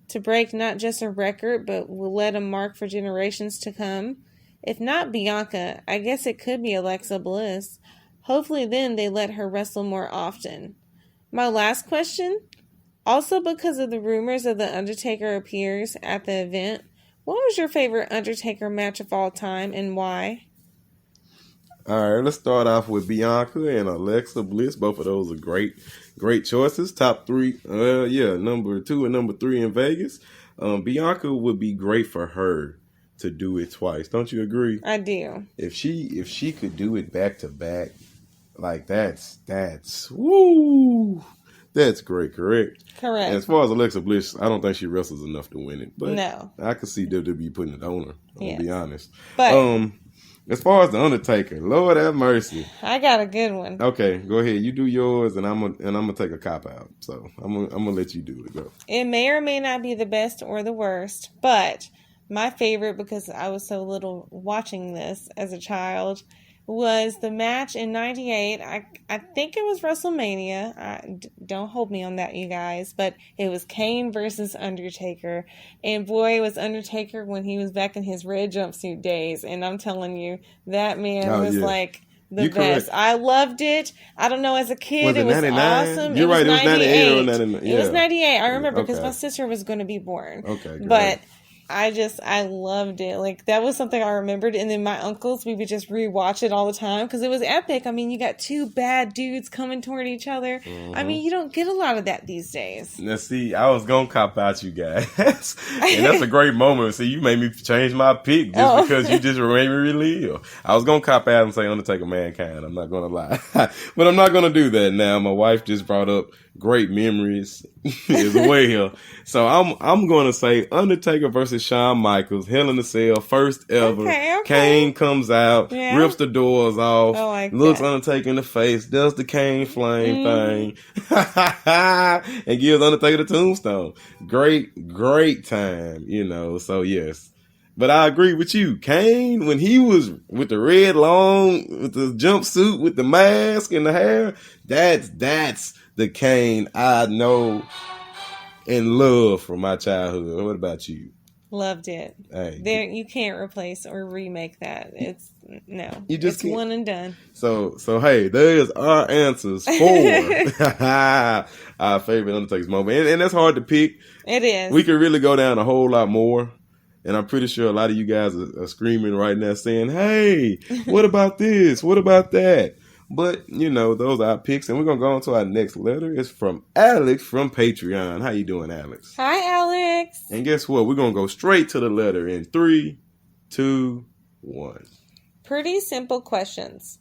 to break not just a record, but will let a mark for generations to come. If not Bianca, I guess it could be Alexa Bliss. Hopefully then they let her wrestle more often. My last question, also because of the rumors of the Undertaker appears at the event, what was your favorite Undertaker match of all time and why? All right, let's start off with Bianca and Alexa Bliss. Both of those are great choices. Top three, number 2 and number 3 in Vegas. Bianca would be great for her to do it twice. Don't you agree? I do. If she could do it back to back, like that's woo. That's great, correct? Correct. And as far as Alexa Bliss, I don't think she wrestles enough to win it. But no. I could see WWE putting it on her, to be honest. But as far as the Undertaker, Lord have mercy. I got a good one. Okay, go ahead. You do yours, and I'm gonna take a cop out. So I'm gonna let you do it. Go. It may or may not be the best or the worst, but my favorite, because I was so little watching this as a child, was the match in '98. I think it was WrestleMania. Don't hold me on that, you guys. But it was Kane versus Undertaker. And boy, was Undertaker when he was back in his red jumpsuit days. And I'm telling you, that man was like the best. Correct. I loved it. I don't know, as a kid, it was 99? Awesome. You're right, it was 98 or 99. Yeah. It was 98. I remember because my sister was going to be born. Okay, great. But I loved it. Like, that was something I remembered. And then my uncles, we would just rewatch it all the time because it was epic. I mean, you got two bad dudes coming toward each other. Mm-hmm. I mean, you don't get a lot of that these days. Now, see, I was going to cop out, you guys. And that's a great moment. See, you made me change my pick just because you just made me relive. I was going to cop out and say Undertaker Mankind. I'm not going to lie. But I'm not going to do that now. My wife just brought up great memories as well. So I'm going to say Undertaker versus versus Shawn Michaels, Hell in a Cell, first ever. Okay. Kane comes out, rips the doors off, looks Undertaker in the face, does the Kane flame thing, and gives Undertaker the tombstone. Great time, so yes. But I agree with you. Kane, when he was with the red long, with the jumpsuit, with the mask and the hair, that's the Kane I know and love from my childhood. What about you? Loved it. Hey, you can't replace or remake that. It's it's one and done. So hey, there's our answers for our favorite Undertaker's moment, and that's hard to pick. It is. We could really go down a whole lot more. And I'm pretty sure a lot of you guys are screaming right now saying, hey, what about this? What about that? But, those are our picks. And we're going to go on to our next letter. It's from Alex from Patreon. How you doing, Alex? Hi, Alex. And guess what? We're going to go straight to the letter in 3, 2, 1. Pretty simple questions.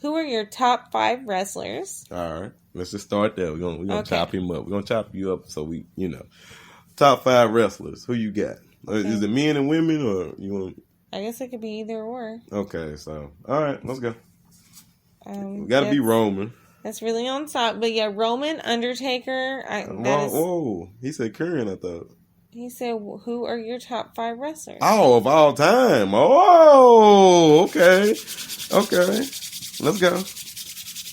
Who are your top 5 wrestlers? All right. Let's just start there. We're gonna chop him up. We're going to chop you up so we, Top 5 wrestlers. Who you got? Okay. Is it men and women, or you want? I guess it could be either or. Okay, so all right, let's go. Got to be Roman. That's really on top, but yeah, Roman, Undertaker. Whoa, he said current. I thought he said, "Who are your top 5 wrestlers?" Oh, of all time. Oh, okay. Let's go.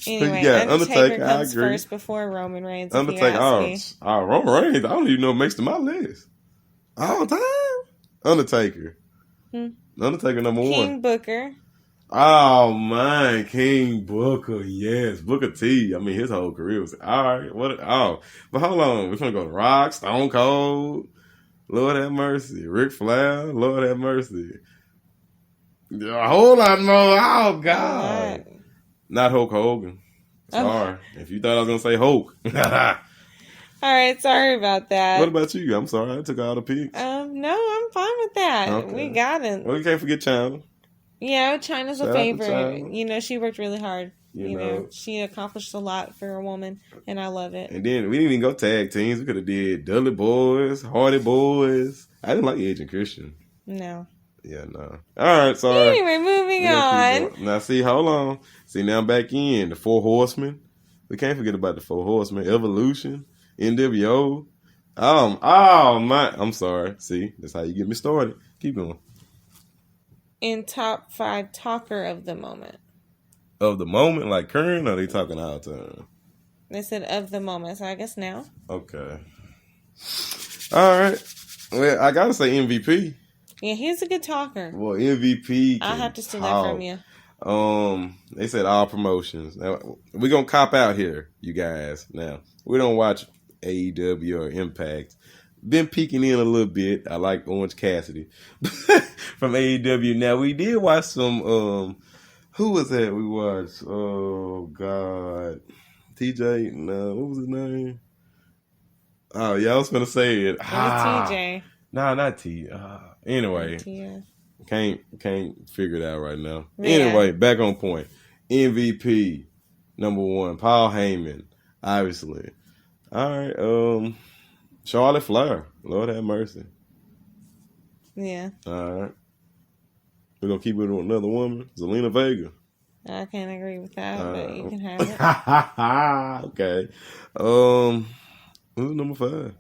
Anyway, got? Undertaker comes I agree. first before Roman Reigns. Undertaker. Roman Reigns. I don't even know what makes to my list. All time? Undertaker. Undertaker number 1. King Booker. Oh, man. King Booker. Yes. Booker T. I mean, his whole career was... All right. But hold on. We're going to go to Rock, Stone Cold. Lord have mercy. Ric Flair. Lord have mercy. A whole lot more. Oh, God. Right. Not Hulk Hogan. Sorry. If you thought I was going to say Hulk. All right, sorry about that. What about you? I'm sorry, I took all the picks. No, I'm fine with that. Okay. We got it. Well, you can't forget China. Yeah, China's a favorite. She worked really hard. You know, she accomplished a lot for a woman, and I love it. And then we didn't even go tag teams. We could have did Dudley Boys, Hardy Boys. I didn't like Edge and Christian. No. Yeah, no. All right, sorry. Anyway, moving on. Now, see, hold on. See, now I'm back in. The 4 Horsemen. We can't forget about the 4 Horsemen. Evolution. NWO. Oh my! I'm sorry. See, that's how you get me started. Keep going. In top 5 talker of the moment. Of the moment, like current, or are they talking all the time? They said of the moment, so I guess now. Okay. All right. Well, I gotta say MVP. Yeah, he's a good talker. Well, MVP. I'll have to steal that from you. They said all promotions. Now we're gonna cop out here, you guys. Now we don't watch AEW or Impact. Been peeking in a little bit. I like Orange Cassidy from AEW. Now we did watch some. Who was that we watched? Oh God, TJ. No, what was his name? Oh yeah, I was gonna say it. TJ. No, not T. Anyway, can't figure it out right now. Yeah. Anyway, back on point. MVP number 1, Paul Heyman, obviously. All right, Charlotte Flair. Lord have mercy. Yeah. All right. We're going to keep it with another woman, Zelina Vega. I can't agree with that, but you can have it. Okay. Who's number 5?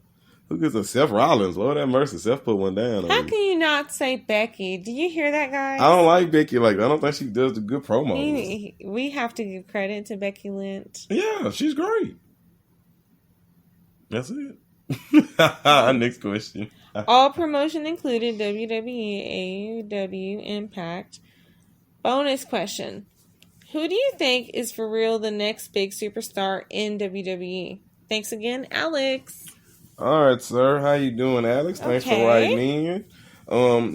Who gets a Seth Rollins? Lord have mercy. Seth put one down. How can you not say Becky? Do you hear that, guys? I don't like Becky like that. I don't think she does the good promos. We have to give credit to Becky Lynch. Yeah, she's great. That's it. Next question. All promotion included WWE, AEW, Impact. Bonus question. Who do you think is for real the next big superstar in WWE? Thanks again, Alex. All right, sir. How you doing, Alex? Thanks for writing in.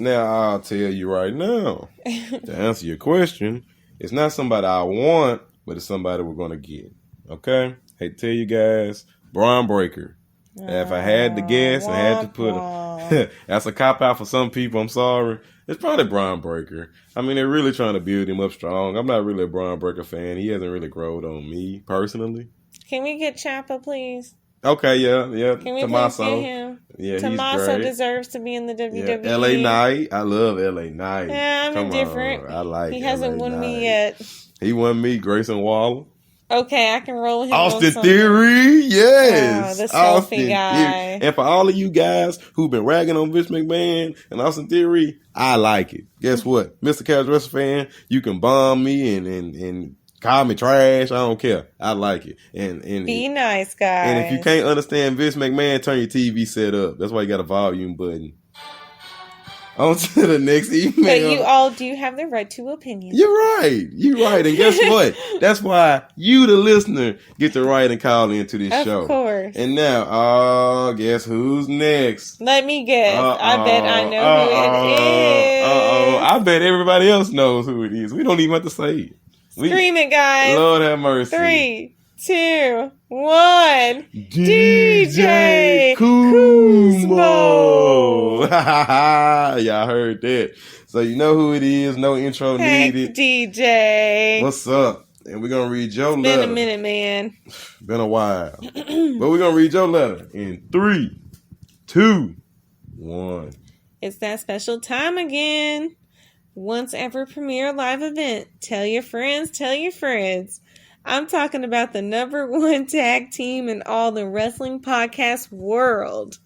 Now I'll tell you right now, to answer your question, it's not somebody I want, but it's somebody we're gonna get. Okay? Hate to tell you guys, Braun Breaker. If I had to guess, I had to put him. That's a cop out for some people. I'm sorry. It's probably Braun Breaker. I mean, they're really trying to build him up strong. I'm not really a Braun Breaker fan. He hasn't really grown on me personally. Can we get Ciampa, please? Okay, yeah. Can we Tommaso. please get him? Yeah, Tommaso he's great. deserves to be in the WWE. Yeah, LA Knight. I love LA Knight. Yeah, I'm Come indifferent. on. I like He hasn't LA won Knight. me yet. He won me, Grayson Waller. Okay, I can roll him. Austin on Theory, yes. Oh, the Austin selfie guy. Theory. And for all of you guys who've been ragging on Vince McMahon and Austin Theory, I like it. Guess what? Mr. Casual Wrestling fan, you can bomb me and call me trash. I don't care. I like it. And Be nice, guys. And if you can't understand Vince McMahon, turn your TV set up. That's why you got a volume button. On to the next email. But you all do have the right to opinion. You're right. And guess what? That's why you, the listener, get to write and call into this show. Of course. And now, guess who's next? Let me guess. I bet I know who it is. I bet everybody else knows who it is. We don't even have to say it. Scream it, guys. Lord have mercy. 3, 2, 1. DJ Kuzmo. Y'all heard that. So you know who it is. No intro needed. DJ. What's up? And we're going to read your letter. Been a minute, man. Been a while. But we're going to read your letter in 3, 2, 1. It's that special time again. Once ever premiere live event. Tell your friends, tell your friends. I'm talking about the #1 tag team in all the wrestling podcast world.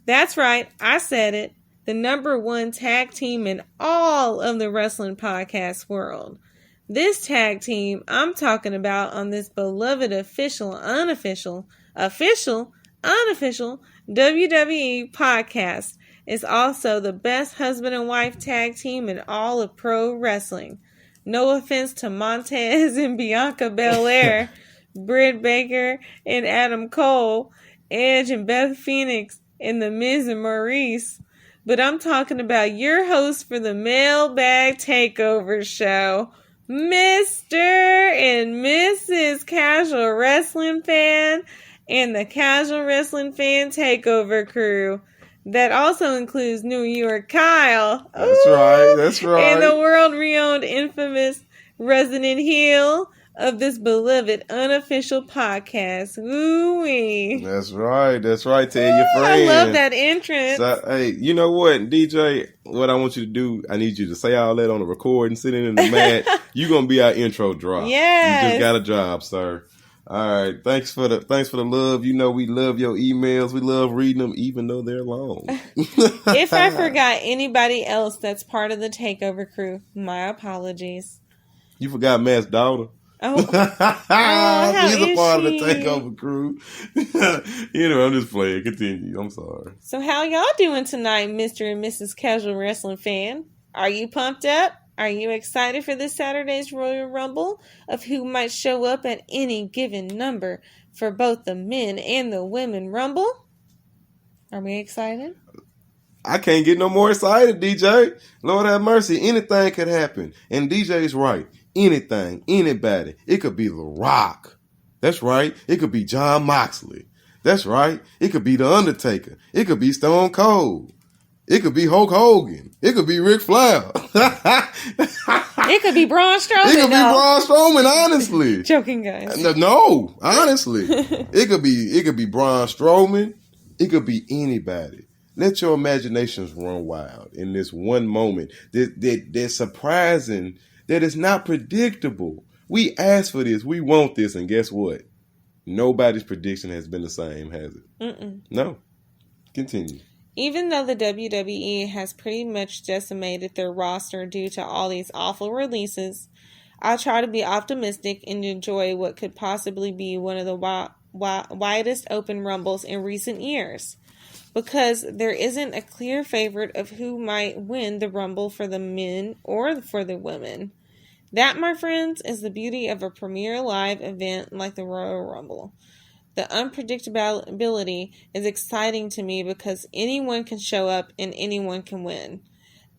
That's right, I said it. The #1 tag team in all of the wrestling podcast world. This tag team I'm talking about on this beloved official, unofficial WWE podcast is also the best husband and wife tag team in all of pro wrestling. No offense to Montez and Bianca Belair, Britt Baker and Adam Cole, Edge and Beth Phoenix, and The Miz and Maurice. But I'm talking about your host for the Mailbag Takeover show, Mr. and Mrs. Casual Wrestling Fan and the Casual Wrestling Fan Takeover crew. That also includes New York Kyle. That's right. And the world-renowned, infamous resident heel of this beloved unofficial podcast. Wwe. That's right. Tell your friends. I love that entrance. So, hey, you know what, DJ? What I want you to do, I need you to say all that on the recording, sitting in the mat. You're going to be our intro drop. Yes. You just got a job, sir. All right, thanks for the love. You know we love your emails. We love reading them, even though they're long. If I forgot anybody else that's part of the Takeover crew, my apologies. You forgot Matt's daughter. Oh, she's a part of the she? Takeover crew. I'm just playing. Continue. I'm sorry. So how y'all doing tonight, Mr. and Mrs. Casual Wrestling Fan? Are you pumped up? Are you excited for this Saturday's Royal Rumble of who might show up at any given number for both the men and the women Rumble? Are we excited? I can't get no more excited, DJ. Lord have mercy. Anything could happen. And DJ's right. Anything, anybody. It could be The Rock. That's right. It could be John Moxley. That's right. It could be The Undertaker. It could be Stone Cold. It could be Hulk Hogan. It could be Ric Flair. It could be Braun Strowman. It could be Braun Strowman, honestly. Joking, guys. No, honestly. It could be Braun Strowman. It could be anybody. Let your imaginations run wild in this one moment that's surprising, that is not predictable. We asked for this. We want this. And guess what? Nobody's prediction has been the same, has it? Mm-mm. No. Continue. Even though the WWE has pretty much decimated their roster due to all these awful releases, I try to be optimistic and enjoy what could possibly be one of the widest open rumbles in recent years. Because there isn't a clear favorite of who might win the Rumble for the men or for the women. That, my friends, is the beauty of a premier live event like the Royal Rumble. The unpredictability is exciting to me because anyone can show up and anyone can win.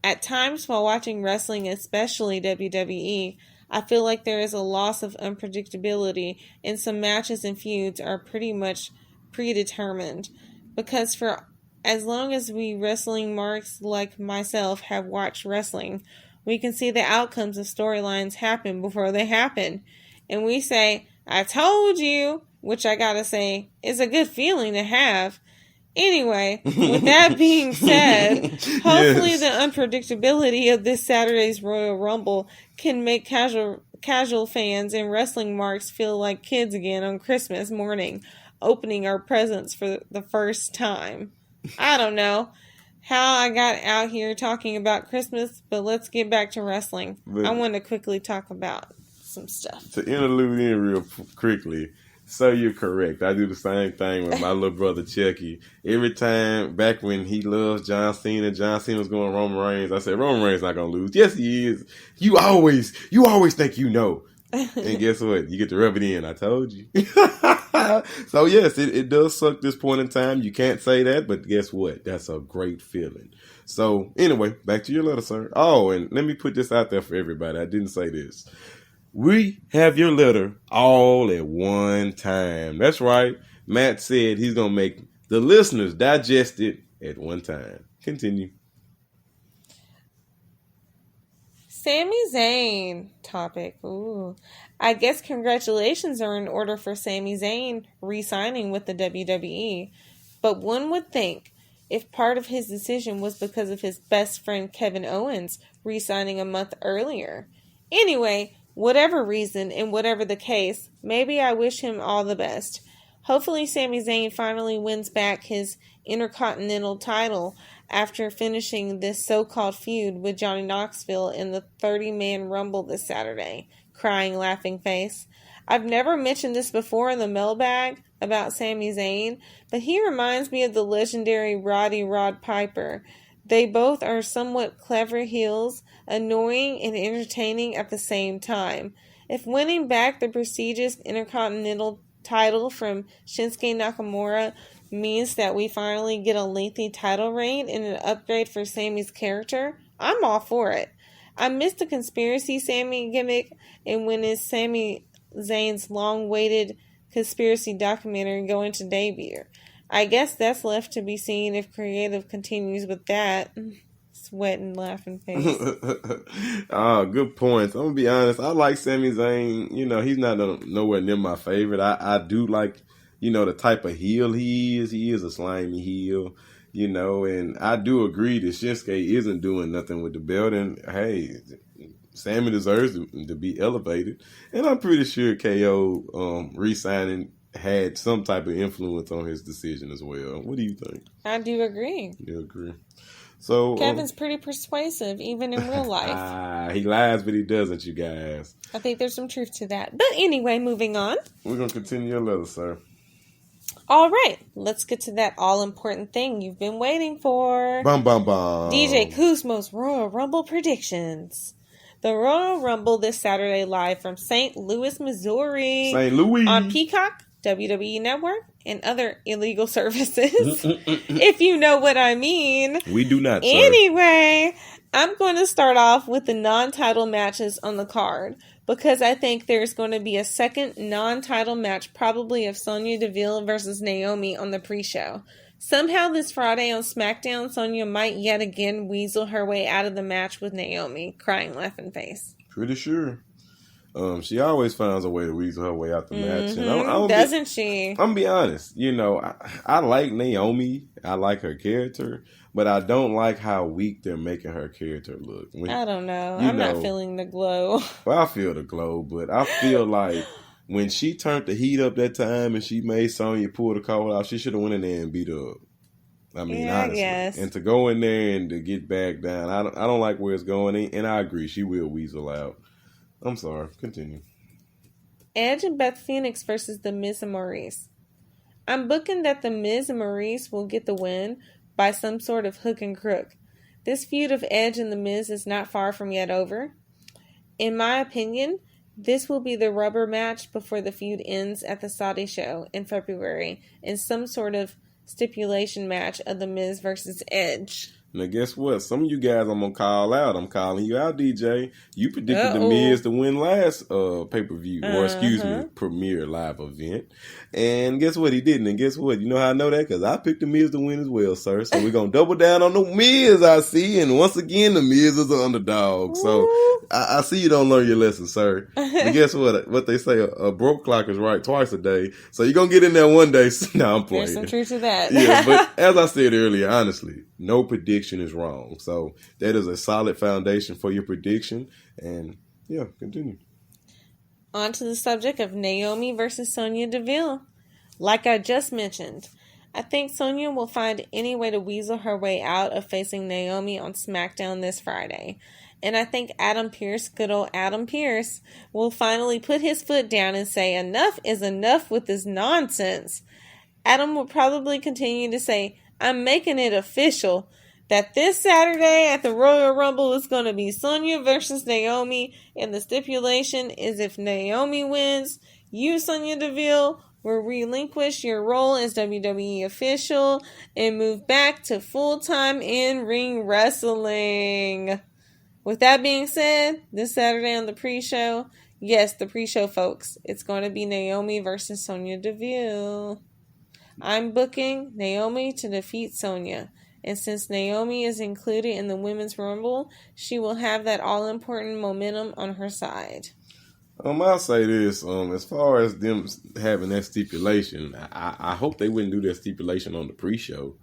At times while watching wrestling, especially WWE, I feel like there is a loss of unpredictability and some matches and feuds are pretty much predetermined. Because for as long as we wrestling marks like myself have watched wrestling, we can see the outcomes of storylines happen before they happen. And we say, I told you, which I gotta say is a good feeling to have. Anyway, with that being said, hopefully the unpredictability of this Saturday's Royal Rumble can make casual fans and wrestling marks feel like kids again on Christmas morning, opening our presents for the first time. I don't know how I got out here talking about Christmas, but let's get back to wrestling. I want to quickly talk about some stuff. To interlude in real quickly, so you're correct. I do the same thing with my little brother Chucky. Every time, back when he loves John Cena was going Roman Reigns, I said, Roman Reigns not going to lose. Yes, he is. You always think you know. And guess what? You get to rub it in. I told you. So, yes, it does suck this point in time. You can't say that, but guess what? That's a great feeling. So, anyway, back to your letter, sir. Oh, and let me put this out there for everybody. I didn't say this. We have your letter all at one time. That's right. Matt said he's going to make the listeners digest it at one time. Continue. Sami Zayn topic. Ooh. I guess congratulations are in order for Sami Zayn re-signing with the WWE. But one would think if part of his decision was because of his best friend Kevin Owens re-signing a month earlier. Anyway, whatever reason and whatever the case, maybe I wish him all the best. Hopefully Sami Zayn finally wins back his Intercontinental title after finishing this so-called feud with Johnny Knoxville in the 30-man Rumble this Saturday. Crying, laughing face. I've never mentioned this before in the mailbag about Sami Zayn, but he reminds me of the legendary Roddy Rod Piper. They both are somewhat clever heels, annoying and entertaining at the same time. If winning back the prestigious Intercontinental title from Shinsuke Nakamura means that we finally get a lengthy title reign and an upgrade for Sami's character, I'm all for it. I missed the conspiracy Sami gimmick, and when is Sami Zayn's long-awaited conspiracy documentary going to debut? I guess that's left to be seen if creative continues with that. Sweating, laughing face. Good points. I'm going to be honest. I like Sami Zayn. You know, he's not nowhere near my favorite. I do like, you know, the type of heel he is. He is a slimy heel, you know, and I do agree that Shinsuke isn't doing nothing with the belt. And, hey, Sami deserves to be elevated. And I'm pretty sure KO re-signing had some type of influence on his decision as well. What do you think? I do agree. You agree? So Kevin's pretty persuasive, even in real life. He lies, but he doesn't, you guys. I think there's some truth to that. But anyway, moving on. We're going to continue your letter, sir. All right, let's get to that all-important thing you've been waiting for. Bum, bum, bum. DJ Kuzmo's Royal Rumble predictions. The Royal Rumble this Saturday live from St. Louis, Missouri. St. Louis. On Peacock, WWE Network, and other illegal services. If you know what I mean. We do not, sir. Anyway, I'm going to start off with the non-title matches on the card, because I think there's going to be a second non-title match, probably of Sonya Deville versus Naomi on the pre-show. Somehow this Friday on SmackDown, Sonya might yet again weasel her way out of the match with Naomi. Crying, laughing face. Pretty sure. She always finds a way to weasel her way out the match. And doesn't she? I'm going to be honest. You know, I like Naomi. I like her character. But I don't like how weak they're making her character look. I don't know. I'm not feeling the glow. Well, I feel the glow. But I feel like when she turned the heat up that time and she made Sonya pull the call out, she should have went in there and beat her up. I mean, honestly. Yes. And to go in there and to get back down, I don't like where it's going. And I agree. She will weasel out. I'm sorry. Continue. Edge and Beth Phoenix versus The Miz and Maurice. I'm booking that The Miz and Maurice will get the win by some sort of hook and crook. This feud of Edge and The Miz is not far from yet over. In my opinion, this will be the rubber match before the feud ends at the Saudi show in February in some sort of stipulation match of The Miz versus Edge. Now, guess what? Some of you guys I'm going to call out. I'm calling you out, DJ. You predicted The Miz to win last pay-per-view, or excuse me, premiere live event. And guess what? He didn't. And guess what? You know how I know that? Because I picked The Miz to win as well, sir. So we're going to double down on The Miz, I see. And once again, The Miz is an underdog. So I see you don't learn your lesson, sir. But guess what? What they say, a broke clock is right twice a day. So you're going to get in there one day. No, I'm playing. There's some truth to that. Yeah, but as I said earlier, honestly, no prediction is wrong. So that is a solid foundation for your prediction. And yeah, continue. On to the subject of Naomi versus Sonya Deville. Like I just mentioned, I think Sonya will find any way to weasel her way out of facing Naomi on SmackDown this Friday. And I think Adam Pearce, good old Adam Pearce, will finally put his foot down and say enough is enough with this nonsense. Adam will probably continue to say, I'm making it official that this Saturday at the Royal Rumble is going to be Sonya versus Naomi, and the stipulation is if Naomi wins, you, Sonya Deville, will relinquish your role as WWE official and move back to full-time in-ring wrestling. With that being said, this Saturday on the pre-show, yes, the pre-show, folks, it's going to be Naomi versus Sonya Deville. I'm booking Naomi to defeat Sonya. And since Naomi is included in the Women's Rumble, she will have that all-important momentum on her side. I'll say this, as far as them having that stipulation, I hope they wouldn't do that stipulation on the pre-show.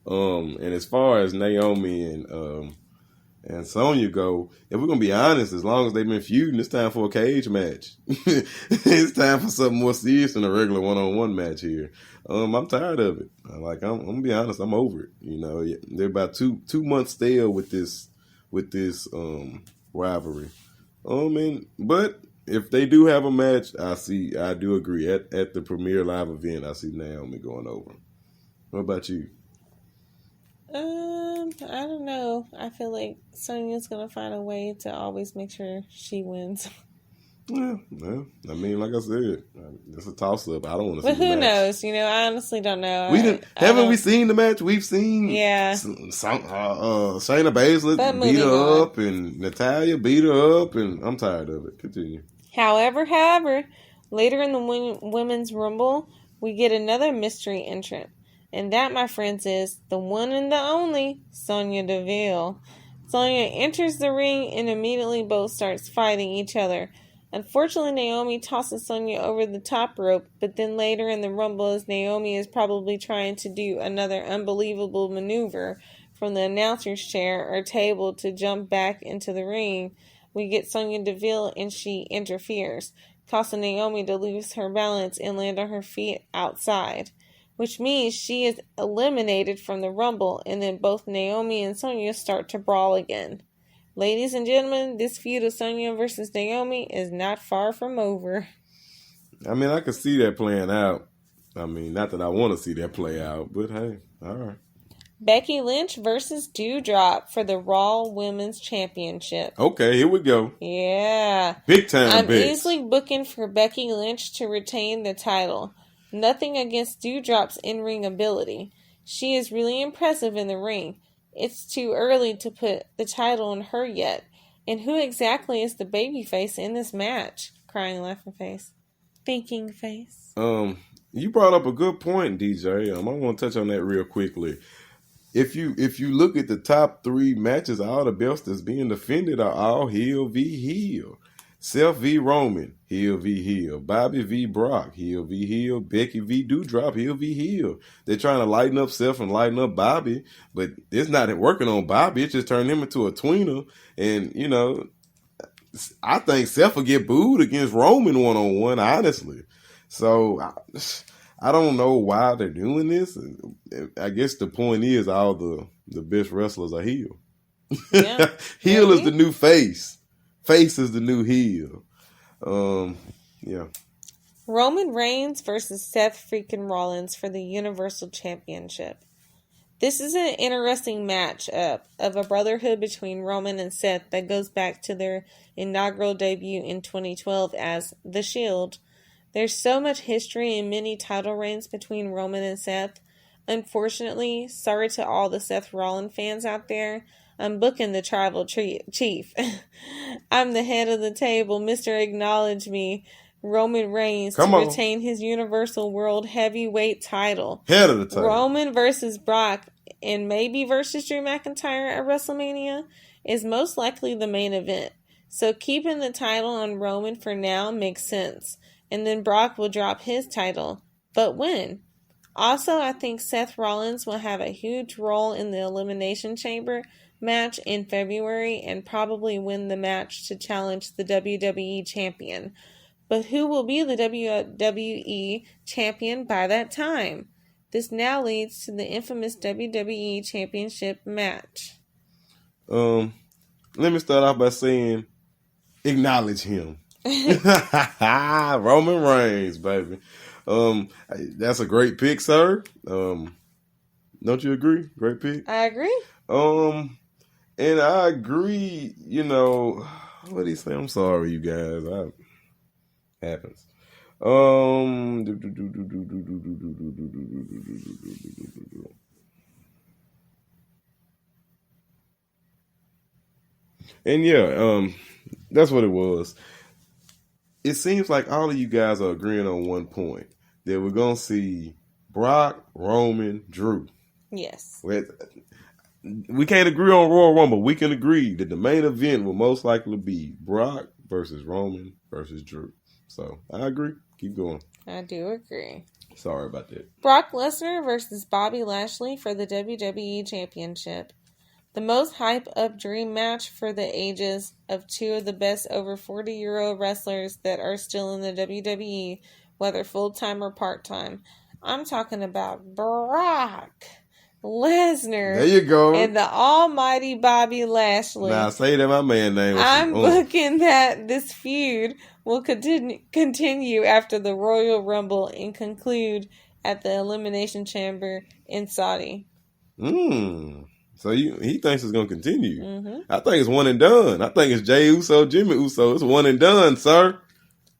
And as far as Naomi and Sonya go, if we're going to be honest, as long as they've been feuding, it's time for a cage match. It's time for something more serious than a regular one-on-one match here. I'm tired of it. I'm going to be honest, I'm over it. You know, they're about two months stale with this rivalry. But if they do have a match, I do agree. At the premiere live event, I see Naomi going over. What about you? I don't know. I feel like Sonya's going to find a way to always make sure she wins. Yeah, I mean, like I said, it's a toss-up. I don't want to see the match. But who knows? You know, I honestly don't know. Haven't we seen the match? We've seen Shayna Basler beat her up and Natalya beat her up, and I'm tired of it. Continue. However, later in the Women's Rumble, we get another mystery entrant. And that, my friends, is the one and the only Sonya Deville. Sonya enters the ring and immediately both starts fighting each other. Unfortunately, Naomi tosses Sonya over the top rope, but then later in the Rumble, as Naomi is probably trying to do another unbelievable maneuver from the announcer's chair or table to jump back into the ring, we get Sonya Deville and she interferes, causing Naomi to lose her balance and land on her feet outside, which means she is eliminated from the Rumble, and then both Naomi and Sonya start to brawl again. Ladies and gentlemen, this feud of Sonya versus Naomi is not far from over. I mean, I can see that playing out. I mean, not that I want to see that play out, but hey, all right. Becky Lynch versus Dewdrop for the Raw Women's Championship. Okay, here we go. Yeah. Big time. I'm easily booking for Becky Lynch to retain the title. Nothing against Dewdrop's in-ring ability. She is really impressive in the ring. It's too early to put the title on her yet. And who exactly is the babyface in this match? Crying, laughing face. Thinking face. You brought up a good point, DJ. I want to touch on that real quickly. If you look at the top 3 matches, all the belts that's being defended are all heel v heel. Seth v. Roman, heel v. heel. Bobby v. Brock, heel v. heel. Becky v. Dewdrop, heel v. heel. They're trying to lighten up Seth and lighten up Bobby, but it's not working on Bobby. It just turned him into a tweener. And, you know, I think Seth will get booed against Roman one-on-one, honestly. So, I don't know why they're doing this. I guess the point is all the best wrestlers are heel. Yeah. Heel is the new face. Face is the new heel. Yeah. Roman Reigns versus Seth Freakin Rollins for the Universal Championship. This is an interesting matchup of a brotherhood between Roman and Seth that goes back to their inaugural debut in 2012 as The Shield. There's so much history and many title reigns between Roman and Seth. Unfortunately, sorry to all the Seth Rollins fans out there, I'm booking the tribal chief. I'm the head of the table. Mr. Acknowledge Me. Roman Reigns to retain his Universal World Heavyweight title. Head of the title. Roman versus Brock and maybe versus Drew McIntyre at WrestleMania is most likely the main event. So keeping the title on Roman for now makes sense. And then Brock will drop his title. But when? Also, I think Seth Rollins will have a huge role in the Elimination Chamber match in February and probably win the match to challenge the WWE Champion. But who will be the WWE Champion by that time? This now leads to the infamous WWE Championship match. Let me start off by saying, acknowledge him. Roman Reigns, baby. That's a great pick, sir. Don't you agree? Great pick. I agree. And I agree. You know, what did he say? I'm sorry, you guys. Happens. And yeah, that's what it was. It seems like all of you guys are agreeing on one point, that we're going to see Brock, Roman, Drew. Yes. We can't agree on Royal Rumble. We can agree that the main event will most likely be Brock versus Roman versus Drew. So, I agree. Keep going. I do agree. Sorry about that. Brock Lesnar versus Bobby Lashley for the WWE Championship. The most hype-up dream match for the ages of two of the best over 40-year-old wrestlers that are still in the WWE, whether full-time or part-time. I'm talking about Brock Lesnar. There you go. And the almighty Bobby Lashley. Now, say that my man name was I'm booking that this feud will continue after the Royal Rumble and conclude at the Elimination Chamber in Saudi. So he thinks it's going to continue. Mm-hmm. I think it's one and done. I think it's Jey Uso, Jimmy Uso. It's one and done, sir.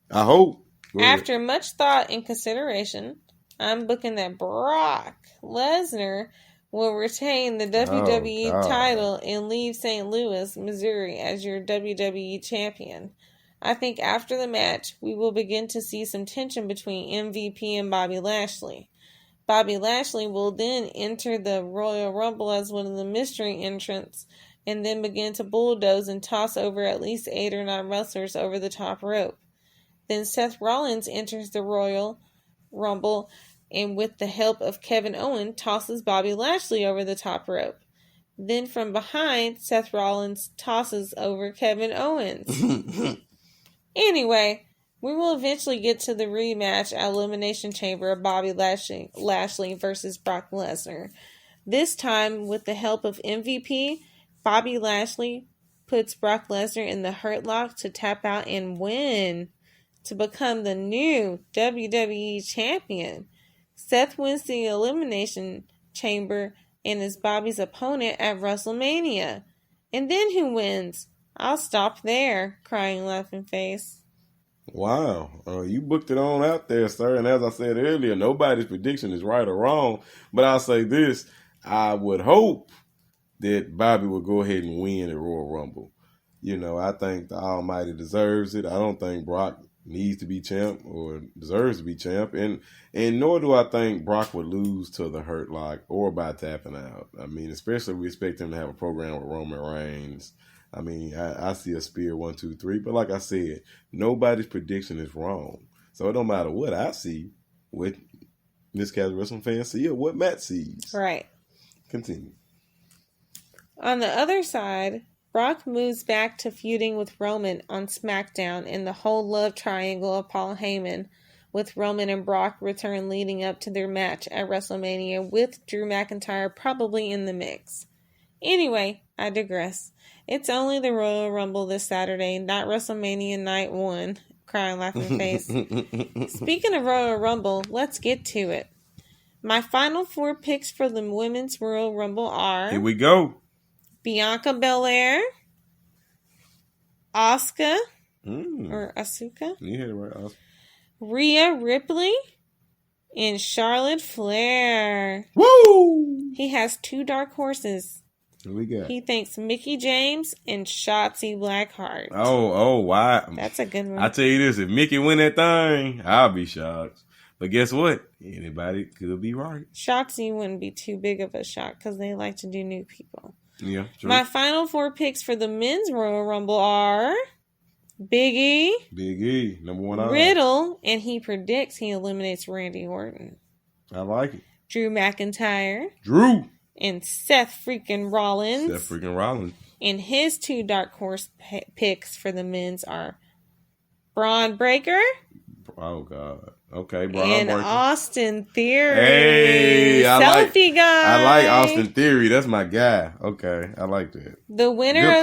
I hope. After much thought and consideration, I'm booking that Brock Lesnar will retain the WWE title and leave St. Louis, Missouri as your WWE champion. I think after the match, we will begin to see some tension between MVP and Bobby Lashley. Bobby Lashley will then enter the Royal Rumble as one of the mystery entrants and then begin to bulldoze and toss over at least 8 or 9 wrestlers over the top rope. Then Seth Rollins enters the Royal Rumble and with the help of Kevin Owens tosses Bobby Lashley over the top rope. Then from behind, Seth Rollins tosses over Kevin Owens. Anyway, we will eventually get to the rematch at Elimination Chamber of Bobby Lashley versus Brock Lesnar. This time, with the help of MVP, Bobby Lashley puts Brock Lesnar in the Hurt Lock to tap out and win to become the new WWE Champion. Seth wins the Elimination Chamber and is Bobby's opponent at WrestleMania. And then who wins? I'll stop there, crying laughing face. Wow. You booked it on out there, sir. And as I said earlier, nobody's prediction is right or wrong. But I'll say this. I would hope that Bobby will go ahead and win at Royal Rumble. You know, I think the Almighty deserves it. I don't think Brock needs to be champ or deserves to be champ. And nor do I think Brock would lose to the Hurt Lock or by tapping out. I mean, especially if we expect him to have a program with Roman Reigns. I mean, I see a spear 1, 2, 3, but like I said, nobody's prediction is wrong. So it don't matter what I see, what Miss Casual Wrestling fans see, or what Matt sees. Right. Continue. On the other side, Brock moves back to feuding with Roman on SmackDown in the whole love triangle of Paul Heyman, with Roman and Brock return leading up to their match at WrestleMania with Drew McIntyre probably in the mix. Anyway, I digress. It's only the Royal Rumble this Saturday, not WrestleMania Night 1. Crying laughing face. Speaking of Royal Rumble, let's get to it. My final 4 picks for the Women's Royal Rumble are... Here we go. Bianca Belair, Asuka, or Asuka, You heard it right, Asuka. Rhea Ripley, And Charlotte Flair. Woo! He has 2 dark horses. What we got? He thinks Mickie James and Shotzi Blackheart. Oh, why? That's a good one. I tell you this, if Mickie win that thing, I'll be shocked. But guess what? Anybody could be right. Shotzi wouldn't be too big of a shock because they like to do new people. Yeah, true. My final 4 picks for the men's Royal Rumble are Big E, number 1 Riddle, and he predicts he eliminates Randy Orton. I like it. Drew McIntyre. And Seth Freakin Rollins. And his 2 dark horse picks for the men's are Braun Breaker. Oh, God. Okay, Braun and Breaker. Austin Theory. Hey, Selfie guy. I like Austin Theory. That's my guy. Okay, I like that. The winner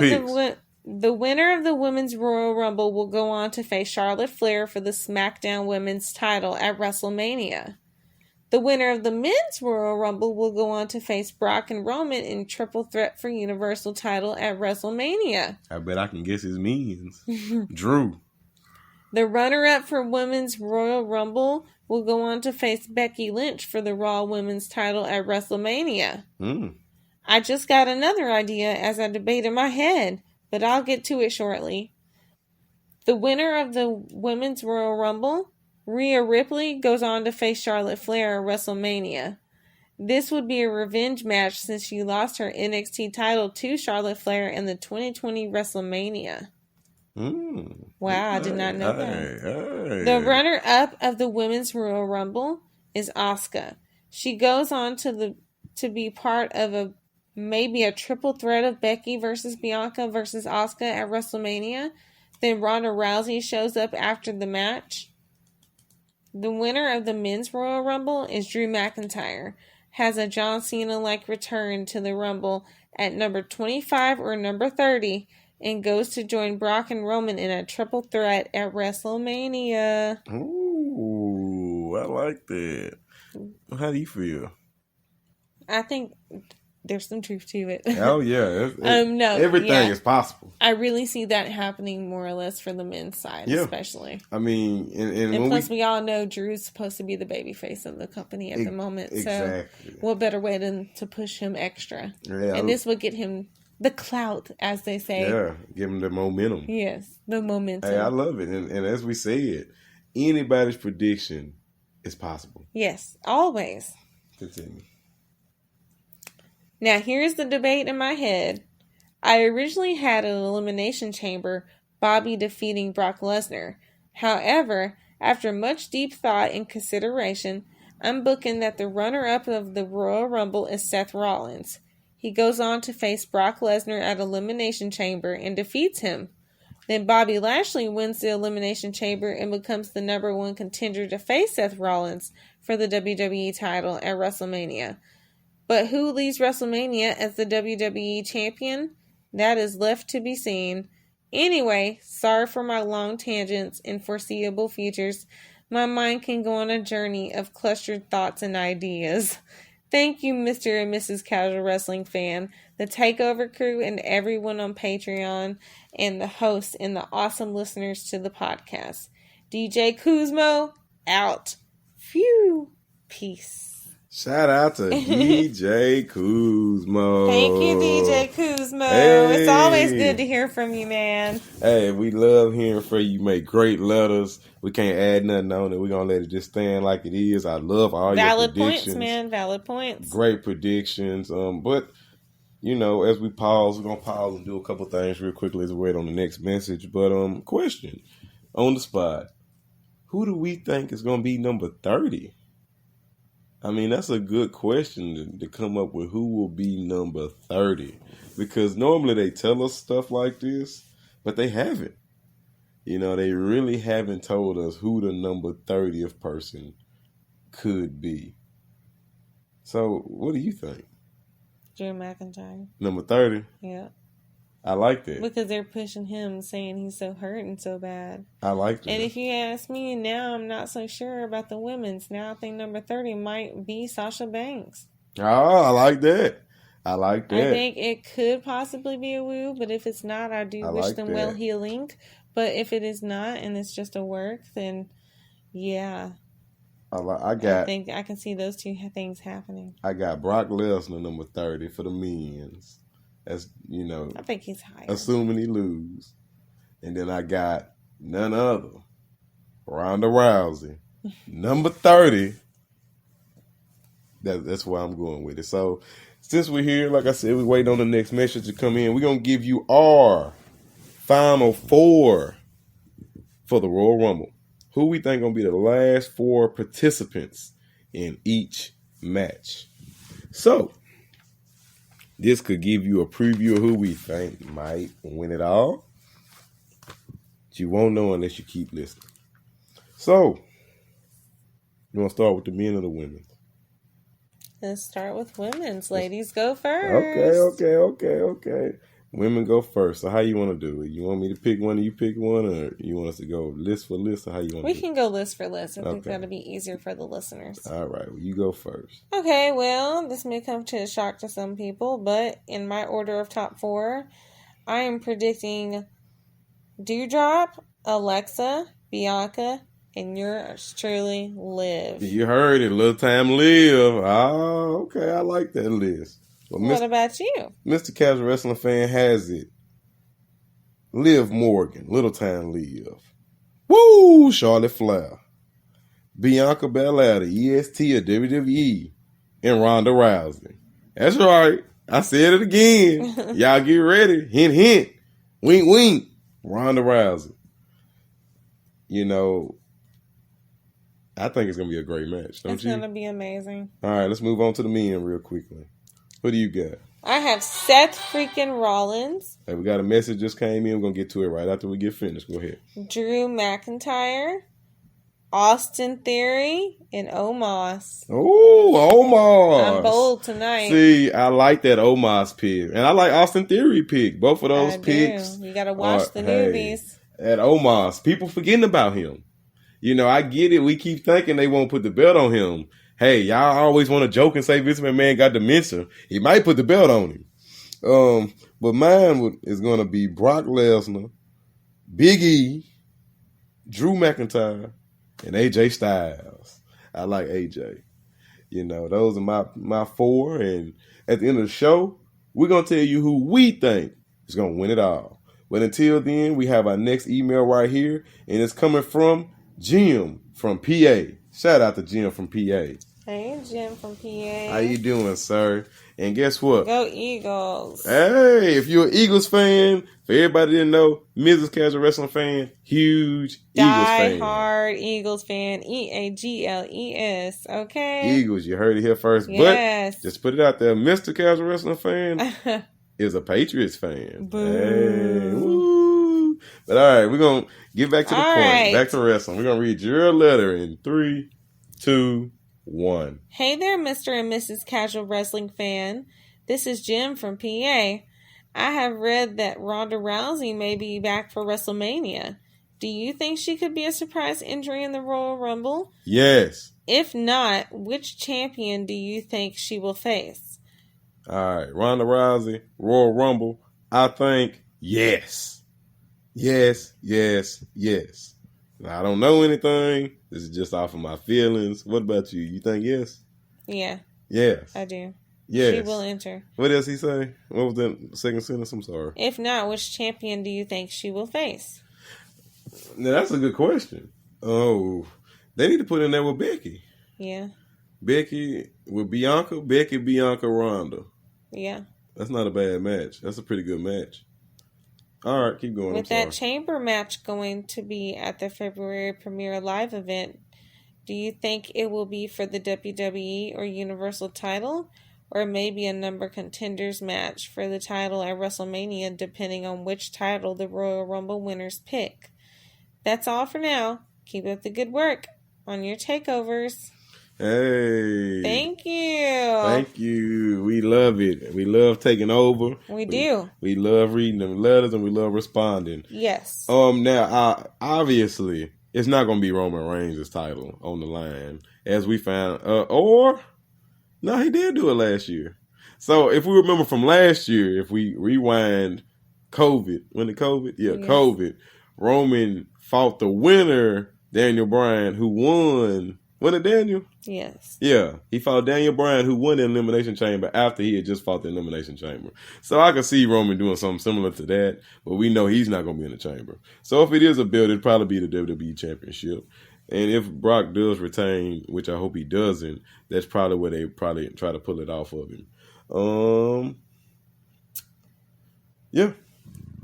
of the Women's Royal Rumble will go on to face Charlotte Flair for the SmackDown Women's title at WrestleMania. The winner of the Men's Royal Rumble will go on to face Brock and Roman in triple threat for Universal title at WrestleMania. I bet I can guess his means. Drew. The runner-up for Women's Royal Rumble will go on to face Becky Lynch for the Raw Women's title at WrestleMania. I just got another idea as I debate in my head, but I'll get to it shortly. The winner of the Women's Royal Rumble, Rhea Ripley, goes on to face Charlotte Flair at WrestleMania. This would be a revenge match since she lost her NXT title to Charlotte Flair in the 2020 WrestleMania. Wow, I did not know that. The runner-up of the Women's Royal Rumble is Asuka. She goes on to be part of maybe a triple threat of Becky versus Bianca versus Asuka at WrestleMania. Then Ronda Rousey shows up after the match. The winner of the Men's Royal Rumble is Drew McIntyre. Has a John Cena-like return to the Rumble at number 25 or number 30 and goes to join Brock and Roman in a triple threat at WrestleMania. Ooh, I like that. How do you feel? I think there's some truth to it. Oh, yeah. No, everything is possible. I really see that happening more or less for the men's side, especially. I mean, and plus we all know Drew's supposed to be the babyface of the company at the moment. Exactly. So what better way than to push him extra? Yeah, and this would get him the clout, as they say. Yeah, give him the momentum. Yes, the momentum. Hey, I love it. And as we said, anybody's prediction is possible. Yes, always. Continue. Now, here's the debate in my head. I originally had an Elimination Chamber, Bobby defeating Brock Lesnar. However, after much deep thought and consideration, I'm booking that the runner-up of the Royal Rumble is Seth Rollins. He goes on to face Brock Lesnar at Elimination Chamber and defeats him. Then Bobby Lashley wins the Elimination Chamber and becomes the number 1 contender to face Seth Rollins for the WWE title at WrestleMania. But who leaves WrestleMania as the WWE champion? That is left to be seen. Anyway, sorry for my long tangents and foreseeable futures. My mind can go on a journey of clustered thoughts and ideas. Thank you, Mr. and Mrs. Casual Wrestling Fan, the TakeOver crew, and everyone on Patreon, and the hosts and the awesome listeners to the podcast. DJ Kuzmo, out. Phew. Peace. Shout out to DJ Kuzmo. Thank you, DJ Kuzmo. Hey. It's always good to hear from you, man. Hey, we love hearing from you. You make great letters. We can't add nothing on it. We're going to let it just stand like it is. I love all your predictions. Valid points, man. Valid points. Great predictions. But, you know, as we pause, we're going to pause and do a couple things real quickly as we wait on the next message. But, question on the spot. Who do we think is going to be number 30? I mean, that's a good question to come up with who will be number 30. Because normally they tell us stuff like this, but they haven't. You know, they really haven't told us who the number 30th person could be. So, what do you think? Drew McIntyre. Number 30? Yeah. I like that. Because they're pushing him, saying he's so hurt and so bad. I like that. And if you ask me, now I'm not so sure about the women's. Now I think number 30 might be Sasha Banks. Oh, I like that. I like that. I think it could possibly be a Wwe, but if it's not, I do wish them well healing. But if it is not, and it's just a work, then yeah. I got. I think I can see those two things happening. I got Brock Lesnar number 30 for the men's. That's I think he's higher. Assuming he lose, and then I got none other, Ronda Rousey, number 30. That's why I'm going with it. So since we're here, like I said, we waiting on the next message to come in. We're gonna give you our final 4 for the Royal Rumble. Who we think gonna be the last 4 participants in each match. So this could give you a preview of who we think might win it all. But you won't know unless you keep listening. So, you want to start with the men or the women? Let's start with women's. Ladies go first. Okay. Women go first. So how you want to do it? You want me to pick one and you pick one, or you want us to go list for list, or how you want to do it? We can go list for list. I think that'll be easier for the listeners. All right. Well, you go first. Okay, well, this may come to a shock to some people, but in my order of top 4, I am predicting Dewdrop, Alexa, Bianca, and yours truly, Liv. You heard it. Little time Liv. Oh, okay. I like that list. Well, what about you? Mr. Casual Wrestling Fan has it. Liv Morgan. Little time Liv. Woo! Charlotte Flair. Bianca Belair, the EST of WWE. And Ronda Rousey. That's right. I said it again. Y'all get ready. Hint, hint. Wink, wink. Ronda Rousey. I think it's going to be a great match, don't you? It's going to be amazing. All right, let's move on to the men real quickly. Who do you got? I have Seth Freakin Rollins. Hey, we got a message just came in. We're going to get to it right after we get finished. Go ahead. Drew McIntyre, Austin Theory, and Omos. Oh, Omos. I'm bold tonight. See, I like that Omos pick. And I like Austin Theory pick. Both of those picks. You got to watch the newbies. At Omos, people forgetting about him. I get it. We keep thinking they won't put the belt on him. Hey, y'all always want to joke and say Vince McMahon got dementia. He might put the belt on him. But mine is going to be Brock Lesnar, Big E, Drew McIntyre, and AJ Styles. I like AJ. Those are my 4. And at the end of the show, we're going to tell you who we think is going to win it all. But until then, we have our next email right here. And it's coming from Jim from PA. Shout out to Jim from PA. Hey, Jim from PA. How you doing, sir? And guess what? Go Eagles. Hey, if you're an Eagles fan, for everybody that didn't know, Mrs. Casual Wrestling fan, huge Eagles fan. Die-hard Eagles fan. EAGLES. Okay? Eagles, you heard it here first. Yes. But just put it out there, Mr. Casual Wrestling fan is a Patriots fan. Boo. Hey, woo. But all right, we're going to get back to the point. Right. Back to wrestling. We're going to read your letter in 3, 2, 1. Hey there, Mr. and Mrs. Casual Wrestling fan. This is Jim from PA. I have read that Ronda Rousey may be back for WrestleMania. Do you think she could be a surprise entry in the Royal Rumble? Yes. If not, which champion do you think she will face? All right, Ronda Rousey, Royal Rumble. I think yes. Yes. Now, I don't know anything. This is just off of my feelings. What about you? You think yes? Yeah. Yes. I do. Yes. She will enter. What else he say? What was that second sentence? I'm sorry. If not, which champion do you think she will face? Now, that's a good question. Oh, they need to put in there with Becky. Yeah. Becky with Bianca. Becky, Bianca, Ronda. Yeah. That's not a bad match. That's a pretty good match. All right, keep going. With that chamber match going to be at the February premiere live event, do you think it will be for the WWE or Universal title? Or maybe a number contenders match for the title at WrestleMania, depending on which title the Royal Rumble winners pick. That's all for now. Keep up the good work on your takeovers. Hey. Thank you. Thank you. We love it. We love taking over. We do. We love reading them letters and we love responding. Yes. Now, obviously, it's not going to be Roman Reigns' title on the line, as we found. No, he did do it last year. So if we remember from last year, if we rewind COVID, when the COVID? Yeah, yes. COVID. Roman fought the winner, Daniel Bryan, who won Wasn't it Daniel? Yes. Yeah, he fought Daniel Bryan, who won the Elimination Chamber after he had just fought the Elimination Chamber. So I could see Roman doing something similar to that, but we know he's not going to be in the chamber. So if it is a belt, it'd probably be the WWE Championship. And if Brock does retain, which I hope he doesn't, that's probably where they probably try to pull it off of him. Yeah.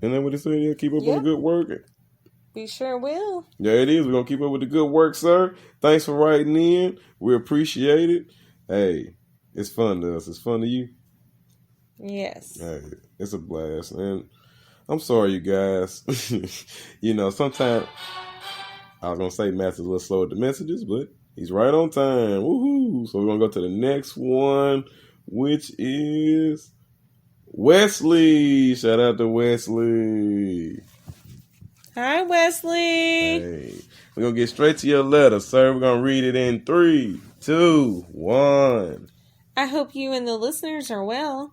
And then what they say, yeah, keep up with the good work. We sure will. Yeah, it is. We're going to keep up with the good work, sir. Thanks for writing in. We appreciate it. Hey, it's fun to us. It's fun to you. Yes. Hey, it's a blast. And I'm sorry, you guys. Sometimes I was going to say Matt's a little slow at the messages, but he's right on time. Woohoo! So we're going to go to the next one, which is Wesley. Shout out to Wesley. Hi, Wesley. Hey, we're going to get straight to your letter, sir. We're going to read it in 3, 2, 1. I hope you and the listeners are well.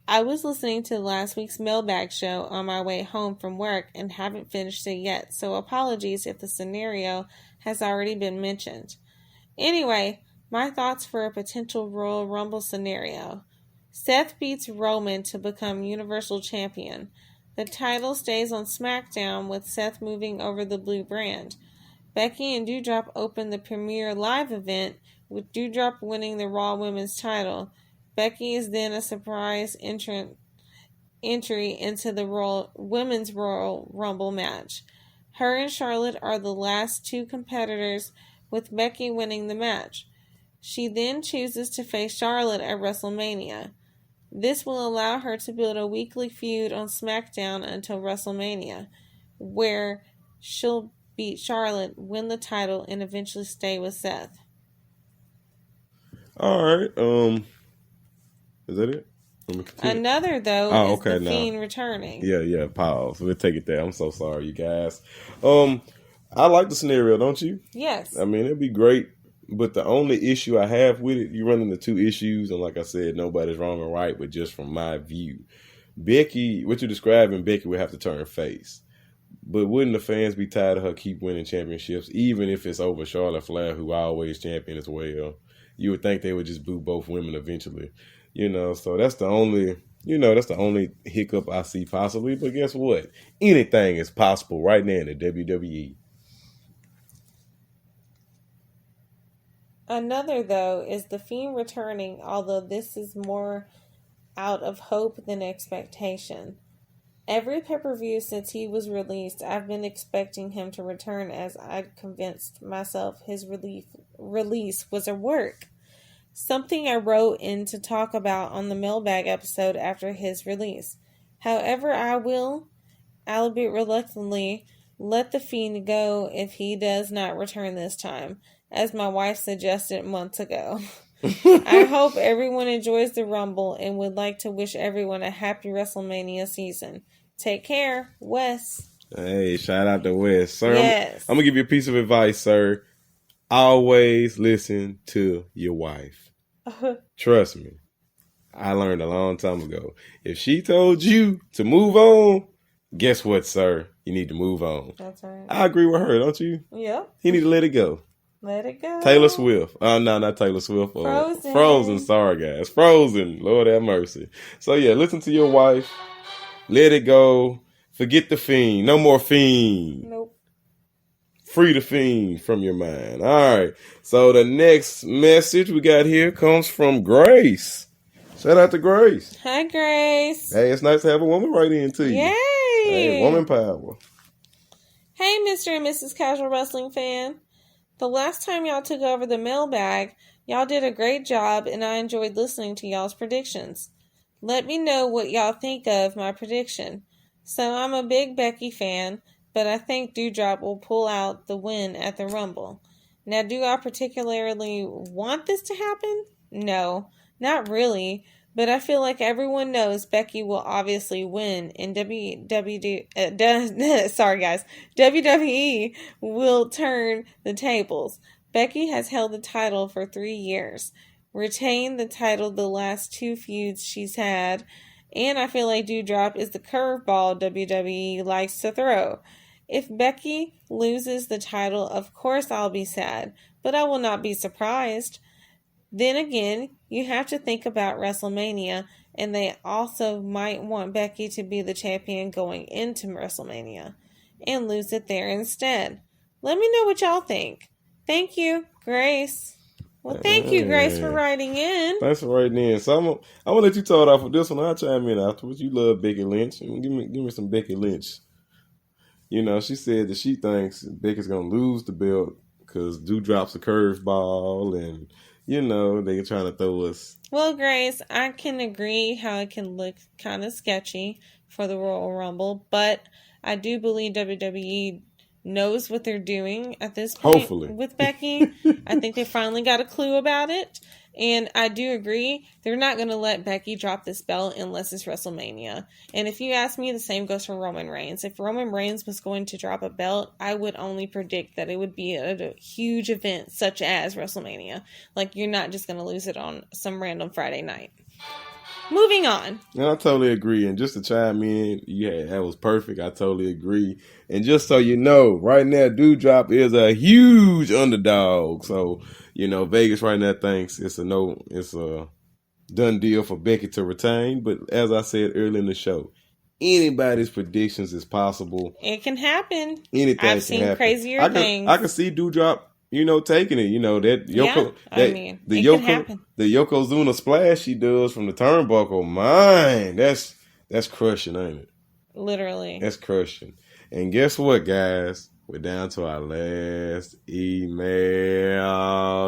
I was listening to last week's Mailbag show on my way home from work and haven't finished it yet, so apologies if the scenario has already been mentioned. Anyway, my thoughts for a potential Royal Rumble scenario. Seth beats Roman to become Universal Champion. The title stays on SmackDown with Seth moving over the blue brand. Becky and Dewdrop open the premiere live event with Dewdrop winning the Raw Women's title. Becky is then a surprise entry into the Women's Royal Rumble match. Her and Charlotte are the last two competitors, with Becky winning the match. She then chooses to face Charlotte at WrestleMania. This will allow her to build a weekly feud on SmackDown until WrestleMania, where she'll beat Charlotte, win the title, and eventually stay with Seth. All right. Is that it? Another, though, is the Fiend returning. Yeah, pause. We'll take it there. I'm so sorry, you guys. I like the scenario, don't you? Yes. I mean, it'd be great, but the only issue I have with it, you run into two issues, and like I said, nobody's wrong or right, but just from my view. Becky, what you're describing, Becky would have to turn face. But wouldn't the fans be tired of her keep winning championships, even if it's over Charlotte Flair, who always champion as well? You would think they would just boo both women eventually. So that's the only hiccup I see possibly. But guess what? Anything is possible right now in the WWE. Another, though, is the Fiend returning, although this is more out of hope than expectation. Every pay-per-view since he was released, I've been expecting him to return, as I'd convinced myself his release was a work. Something I wrote in to talk about on the Mailbag episode after his release. However, I will, albeit reluctantly, let the Fiend go if he does not return this time, as my wife suggested months ago. I hope everyone enjoys the Rumble and would like to wish everyone a happy WrestleMania season. Take care, Wes. Hey, shout out to Wes. Sir, yes. I'm going to give you a piece of advice, sir. Always listen to your wife. Trust me. I learned a long time ago. If she told you to move on, guess what, sir? You need to move on. That's right. I agree with her, don't you? Yep. You need to let it go. Let it go. Taylor Swift. No, not Taylor Swift. Frozen. Sorry, guys. Frozen. Lord have mercy. So, yeah, listen to your wife. Let it go. Forget the Fiend. No more Fiend. Nope. Free the Fiend from your mind. All right. So the next message we got here comes from Grace. Shout out to Grace. Hi, Grace. Hey, it's nice to have a woman right in to you. Yay. Hey, woman power. Hey, Mr. and Mrs. Casual Wrestling fan. The last time y'all took over the Mailbag, y'all did a great job, and I enjoyed listening to y'all's predictions. Let me know what y'all think of my prediction. So I'm a big Becky fan, but I think Dewdrop will pull out the win at the Rumble. Now, do I particularly want this to happen? No, not really, but I feel like everyone knows Becky will obviously win, and WWE will turn the tables. Becky has held the title for 3 years, retained the title the last 2 feuds she's had, and I feel like Dewdrop is the curveball WWE likes to throw. If Becky loses the title, of course I'll be sad, but I will not be surprised. Then again, you have to think about WrestleMania, and they also might want Becky to be the champion going into WrestleMania and lose it there instead. Let me know what y'all think. Thank you, Grace. Well, thank you, Grace, for writing in. Thanks for writing in. So I'm gonna let you start off with this one. I'll chime in afterwards. You love Becky Lynch. Give me some Becky Lynch. You know, she said that she thinks Becky's gonna lose the belt because Dewdrop's a curveball, and you know they're trying to throw us. Well, Grace, I can agree how it can look kind of sketchy for the Royal Rumble, but I do believe WWE knows what they're doing at this point. Hopefully. With Becky. I think they finally got a clue about it. And I do agree, they're not going to let Becky drop this belt unless it's WrestleMania. And if you ask me, the same goes for Roman Reigns. If Roman Reigns was going to drop a belt, I would only predict that it would be at a huge event such as WrestleMania. Like, you're not just going to lose it on some random Friday night. Moving on. And I totally agree. And just to chime in, yeah, that was perfect. I totally agree. And just so you know, right now, Dewdrop is a huge underdog. So, you know, Vegas right now thinks it's a done deal for Becky to retain. But as I said earlier in the show, anybody's predictions is possible. It can happen. Anything I've seen happen. crazier things. I can see Dewdrop, you know, taking it. You know, that Yoko, it can happen. The Yokozuna splash she does from the turnbuckle, man, that's crushing, ain't it? Literally. That's crushing. And guess what, guys? We're down to our last email.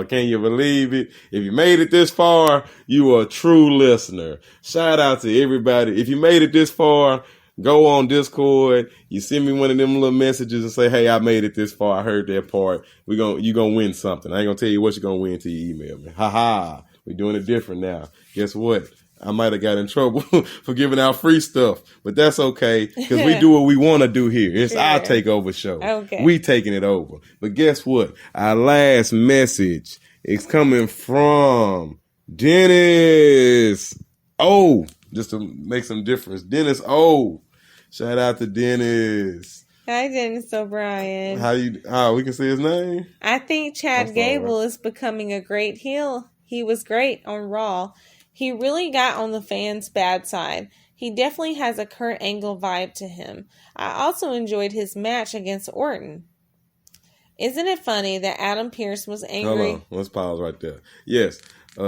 Can you believe it? If you made it this far, you are a true listener. Shout out to everybody. If you made it this far, go on Discord. You send me one of them little messages and say, hey, I made it this far. I heard that part. You're going to win something. I ain't going to tell you what you're going to win till you email me. Ha ha. We're doing it different now. Guess what? I might have got in trouble for giving out free stuff, but that's okay because we do what we want to do here. It's our takeover show. Okay. We taking it over. But guess what? Our last message is coming from Dennis. Oh, just to make some difference. Dennis O. Shout out to Dennis. Hi, Dennis O'Brien. We can say his name? I think Chad Gable is becoming a great heel. He was great on Raw. He really got on the fans' bad side. He definitely has a Kurt Angle vibe to him. I also enjoyed his match against Orton. Isn't it funny that Adam Pearce was angry? Hold on. Let's pause right there. Yes.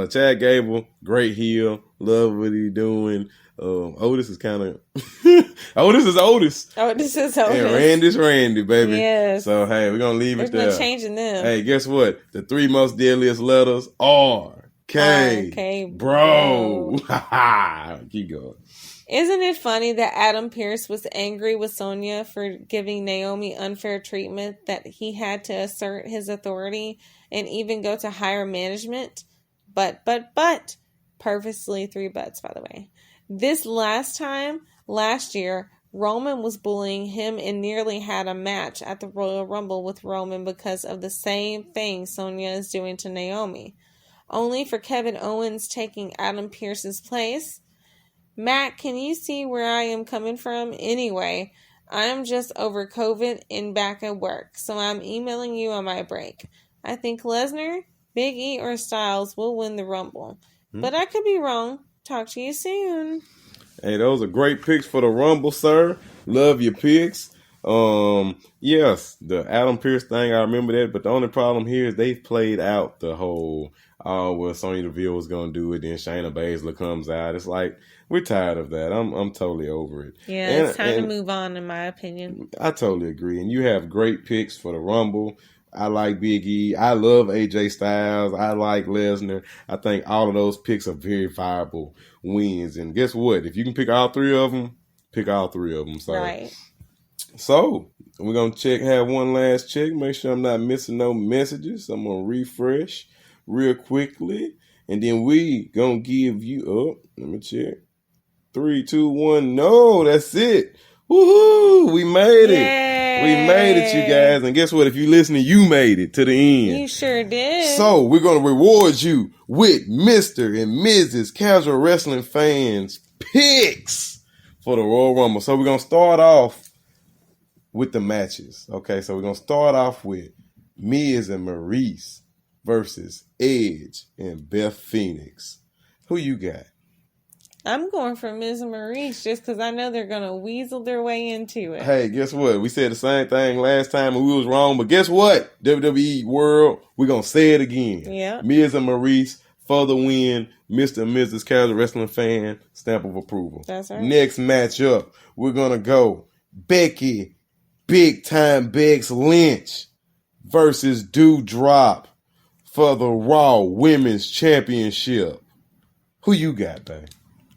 Chad Gable, great heel. Love what he's doing. Otis is kind of... Otis is Otis. Otis is Otis. And Randy's Randy, baby. Yes. So, hey, we're going to leave it there. There's no changing them. Hey, guess what? The 3 most deadliest letters are... K, bro. Keep going. Isn't it funny that Adam Pearce was angry with Sonya for giving Naomi unfair treatment, that he had to assert his authority and even go to higher management? But, purposely 3 buts, by the way. This last year, Roman was bullying him and nearly had a match at the Royal Rumble with Roman because of the same thing Sonya is doing to Naomi. Only for Kevin Owens taking Adam Pearce's place. Matt, can you see where I am coming from? Anyway, I'm just over COVID and back at work, so I'm emailing you on my break. I think Lesnar, Big E, or Styles will win the Rumble. But I could be wrong. Talk to you soon. Hey, those are great picks for the Rumble, sir. Love your picks. Yes, the Adam Pearce thing, I remember that, but the only problem here is they've played out the whole... well, Sonya Deville was gonna do it, then Shayna Basler comes out. It's like we're tired of that. I'm totally over it. Yeah, it's time to move on, in my opinion. I totally agree. And you have great picks for the Rumble. I like Big E. I love AJ Styles. I like Lesnar. I think all of those picks are very viable wins. And guess what? If you can pick all 3 of them, pick all 3 of them. So, right. So we're gonna have one last check. Make sure I'm not missing no messages. I'm gonna refresh real quickly, and then we gonna give you let me check. 3, 2, 1. No, that's it. Woohoo! We made it. Yay. We made it, you guys. And guess what? If you listening, you made it to the end. You sure did. So we're gonna reward you with Mr. and Mrs. Casual Wrestling Fans picks for the Royal Rumble. So we're gonna start off with the matches. Okay, so we're going to start off with Miz and Maurice versus Edge and Beth Phoenix. Who you got? I'm going for Ms. Maurice just because I know they're going to weasel their way into it. Hey, guess what? We said the same thing last time and we was wrong, but guess what? WWE World, we're going to say it again. Yeah. Miz and Maurice for the win. Mr. and Mrs. Casual Wrestling Fan, stamp of approval. That's right. Next matchup, we're going to go Becky, Big Time Bex Lynch versus Dewdrop for the Raw Women's Championship. Who you got, babe?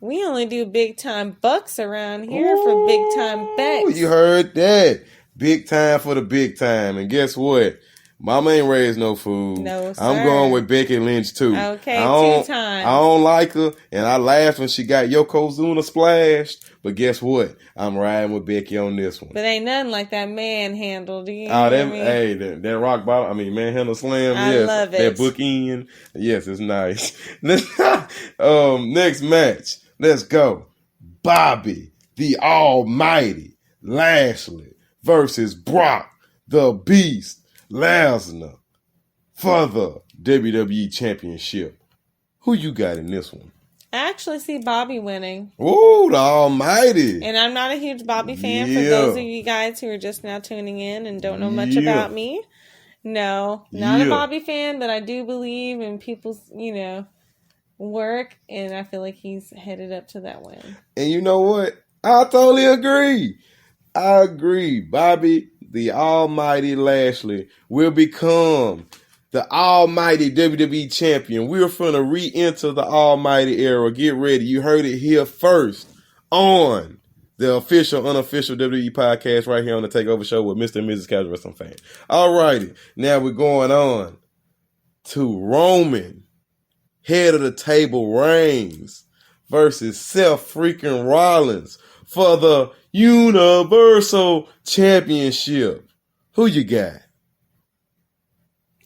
We only do big time bucks around here for big time bets. You heard that. Big time for the big time. And guess what? Mama ain't raised no fool. No, sir. I'm going with Becky Lynch, too. Okay, 2 times. I don't like her, and I laughed when she got Yokozuna splashed. But guess what? I'm riding with Becky on this one. But ain't nothing like that manhandle, do you? Hey, that rock bottom, manhandle slam, yes. love it. That book in, yes, it's nice. Next match, let's go. Bobby, the Almighty, Lashley versus Brock, the Beast, Lesnar for the WWE Championship. Who you got in this one? I actually see Bobby winning. Ooh, the Almighty. And I'm not a huge Bobby fan for those of you guys who are just now tuning in and don't know much about me. No, not a Bobby fan, but I do believe in people's, work, and I feel like he's headed up to that win. And you know what? I totally agree. I agree. Bobby, the Almighty Lashley, will become the Almighty WWE Champion. We're finna re-enter the Almighty era. Get ready. You heard it here first on the official, unofficial WWE podcast right here on the TakeOver Show with Mr. and Mrs. Casual Wrestling Fan. All righty. Now we're going on to Roman, head of the table, Reigns versus Seth freaking Rollins for the Universal Championship. Who you got?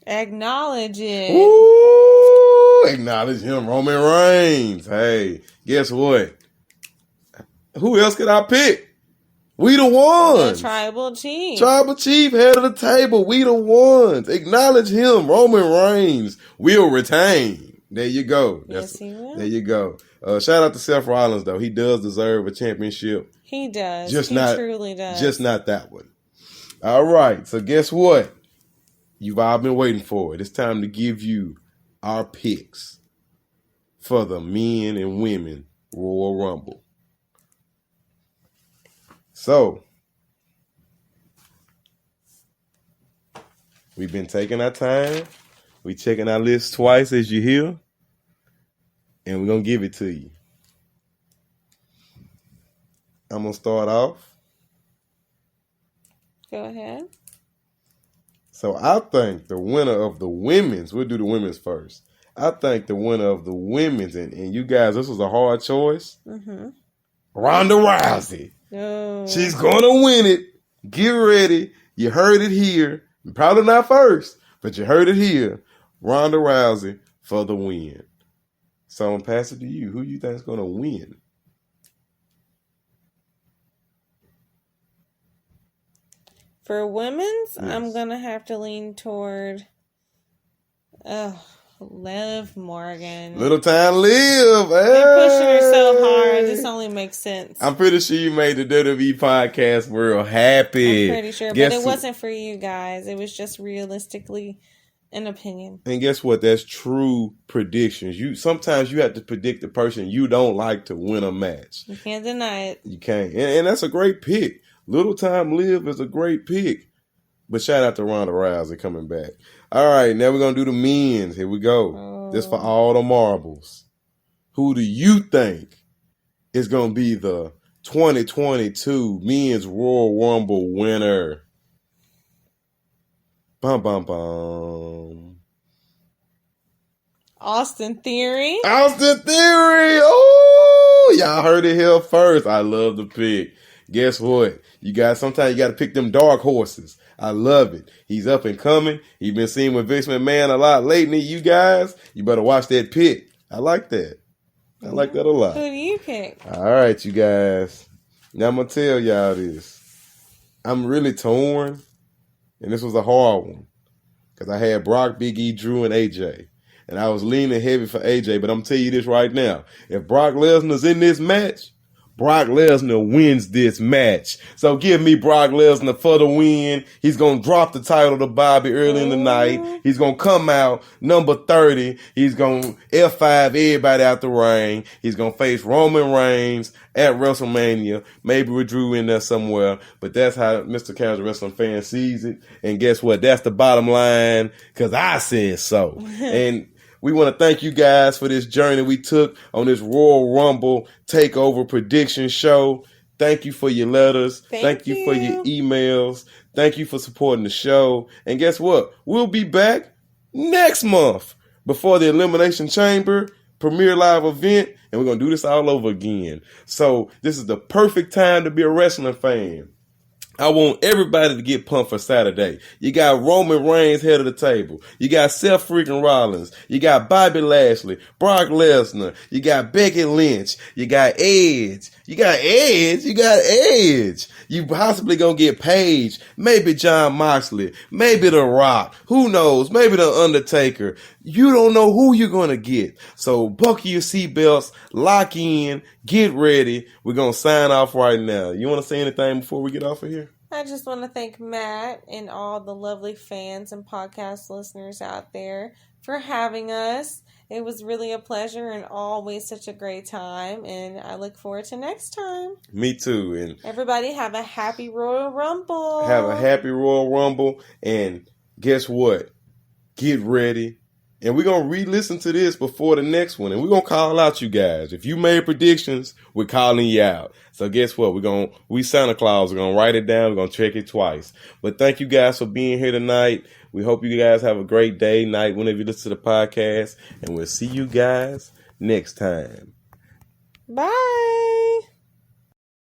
Acknowledge it. Ooh, acknowledge him, Roman Reigns. Hey, guess what? Who else could I pick? We the ones. The Tribal Chief. Tribal Chief, head of the table. We the ones. Acknowledge him, Roman Reigns will retain. There you go. Yes, he will. There you go. Shout out to Seth Rollins, though. He does deserve a championship. He does. He truly does. Just not that one. All right. So guess what? You've all been waiting for it. It's time to give you our picks for the men and women Royal Rumble. So, we've been taking our time. We checking our list twice, as you hear. And we're going to give it to you. I'm going to start off. Go ahead. So I think the winner of the women's, we'll do the women's first. I think the winner of the women's, and you guys, this was a hard choice. Mm-hmm. Ronda Rousey. No. She's going to win it. Get ready. You heard it here. Probably not first, but you heard it here. Ronda Rousey for the win. So I'm going to pass it to you. Who you think is going to win? For women's, Yes. I'm going to have to lean toward Liv Morgan. Little time Liv. They're pushing her so hard. This only makes sense. I'm pretty sure you made the WWE podcast world happy. I'm pretty sure. But it wasn't for you guys. It was just realistically an opinion. And guess what? That's true predictions. Sometimes you have to predict the person you don't like to win a match. You can't deny it. You can't. And that's a great pick. Little Time Liv is a great pick. But shout out to Ronda Rousey coming back. All right, now we're going to do the men's. Here we go. This for all the marbles. Who do you think is going to be the 2022 Men's Royal Rumble winner? Bum, bum, bum. Austin Theory. Austin Theory. Oh, y'all heard it here first. I love the pick. Guess what? Sometimes you got to pick them dark horses. I love it. He's up and coming. He's been seen with Vince McMahon a lot lately. You guys, you better watch that pick. I like that. I like that a lot. Who do you pick? All right, you guys. Now I'm going to tell y'all this. I'm really torn, and this was a hard one, because I had Brock, Big E, Drew, and AJ. And I was leaning heavy for AJ, but I'm telling you this right now. If Brock Lesnar's in this match, Brock Lesnar wins this match. So give me Brock Lesnar for the win. He's going to drop the title to Bobby early in the night. He's going to come out number 30. He's going to F5 everybody out the ring. He's going to face Roman Reigns at WrestleMania. Maybe with Drew in there somewhere. But that's how Mr. Casual Wrestling Fan sees it. And guess what? That's the bottom line, because I said so. And we want to thank you guys for this journey we took on this Royal Rumble Takeover prediction show. Thank you for your letters. Thank you for your emails. Thank you for supporting the show. And guess what? We'll be back next month before the Elimination Chamber premiere live event, and we're going to do this all over again. So this is the perfect time to be a wrestling fan. I want everybody to get pumped for Saturday. You got Roman Reigns head of the table. You got Seth freaking Rollins. You got Bobby Lashley, Brock Lesnar. You got Becky Lynch. You got Edge. You got Edge. You possibly gonna get Paige. Maybe John Moxley. Maybe The Rock. Who knows? Maybe The Undertaker. You don't know who you're gonna get. So buckle your seatbelts, lock in, get ready. We're gonna sign off right now. You want to say anything before we get off of here? I just want to thank Matt and all the lovely fans and podcast listeners out there for having us. It was really a pleasure and always such a great time, and I look forward to next time. Me too. And everybody have a happy Royal Rumble. Have a happy Royal Rumble, and guess what? Get ready. And we're going to re-listen to this before the next one. And we're going to call out you guys. If you made predictions, we're calling you out. So guess what? We Santa Claus, we're going to write it down. We're going to check it twice. But thank you guys for being here tonight. We hope you guys have a great day, night, whenever you listen to the podcast. And we'll see you guys next time. Bye.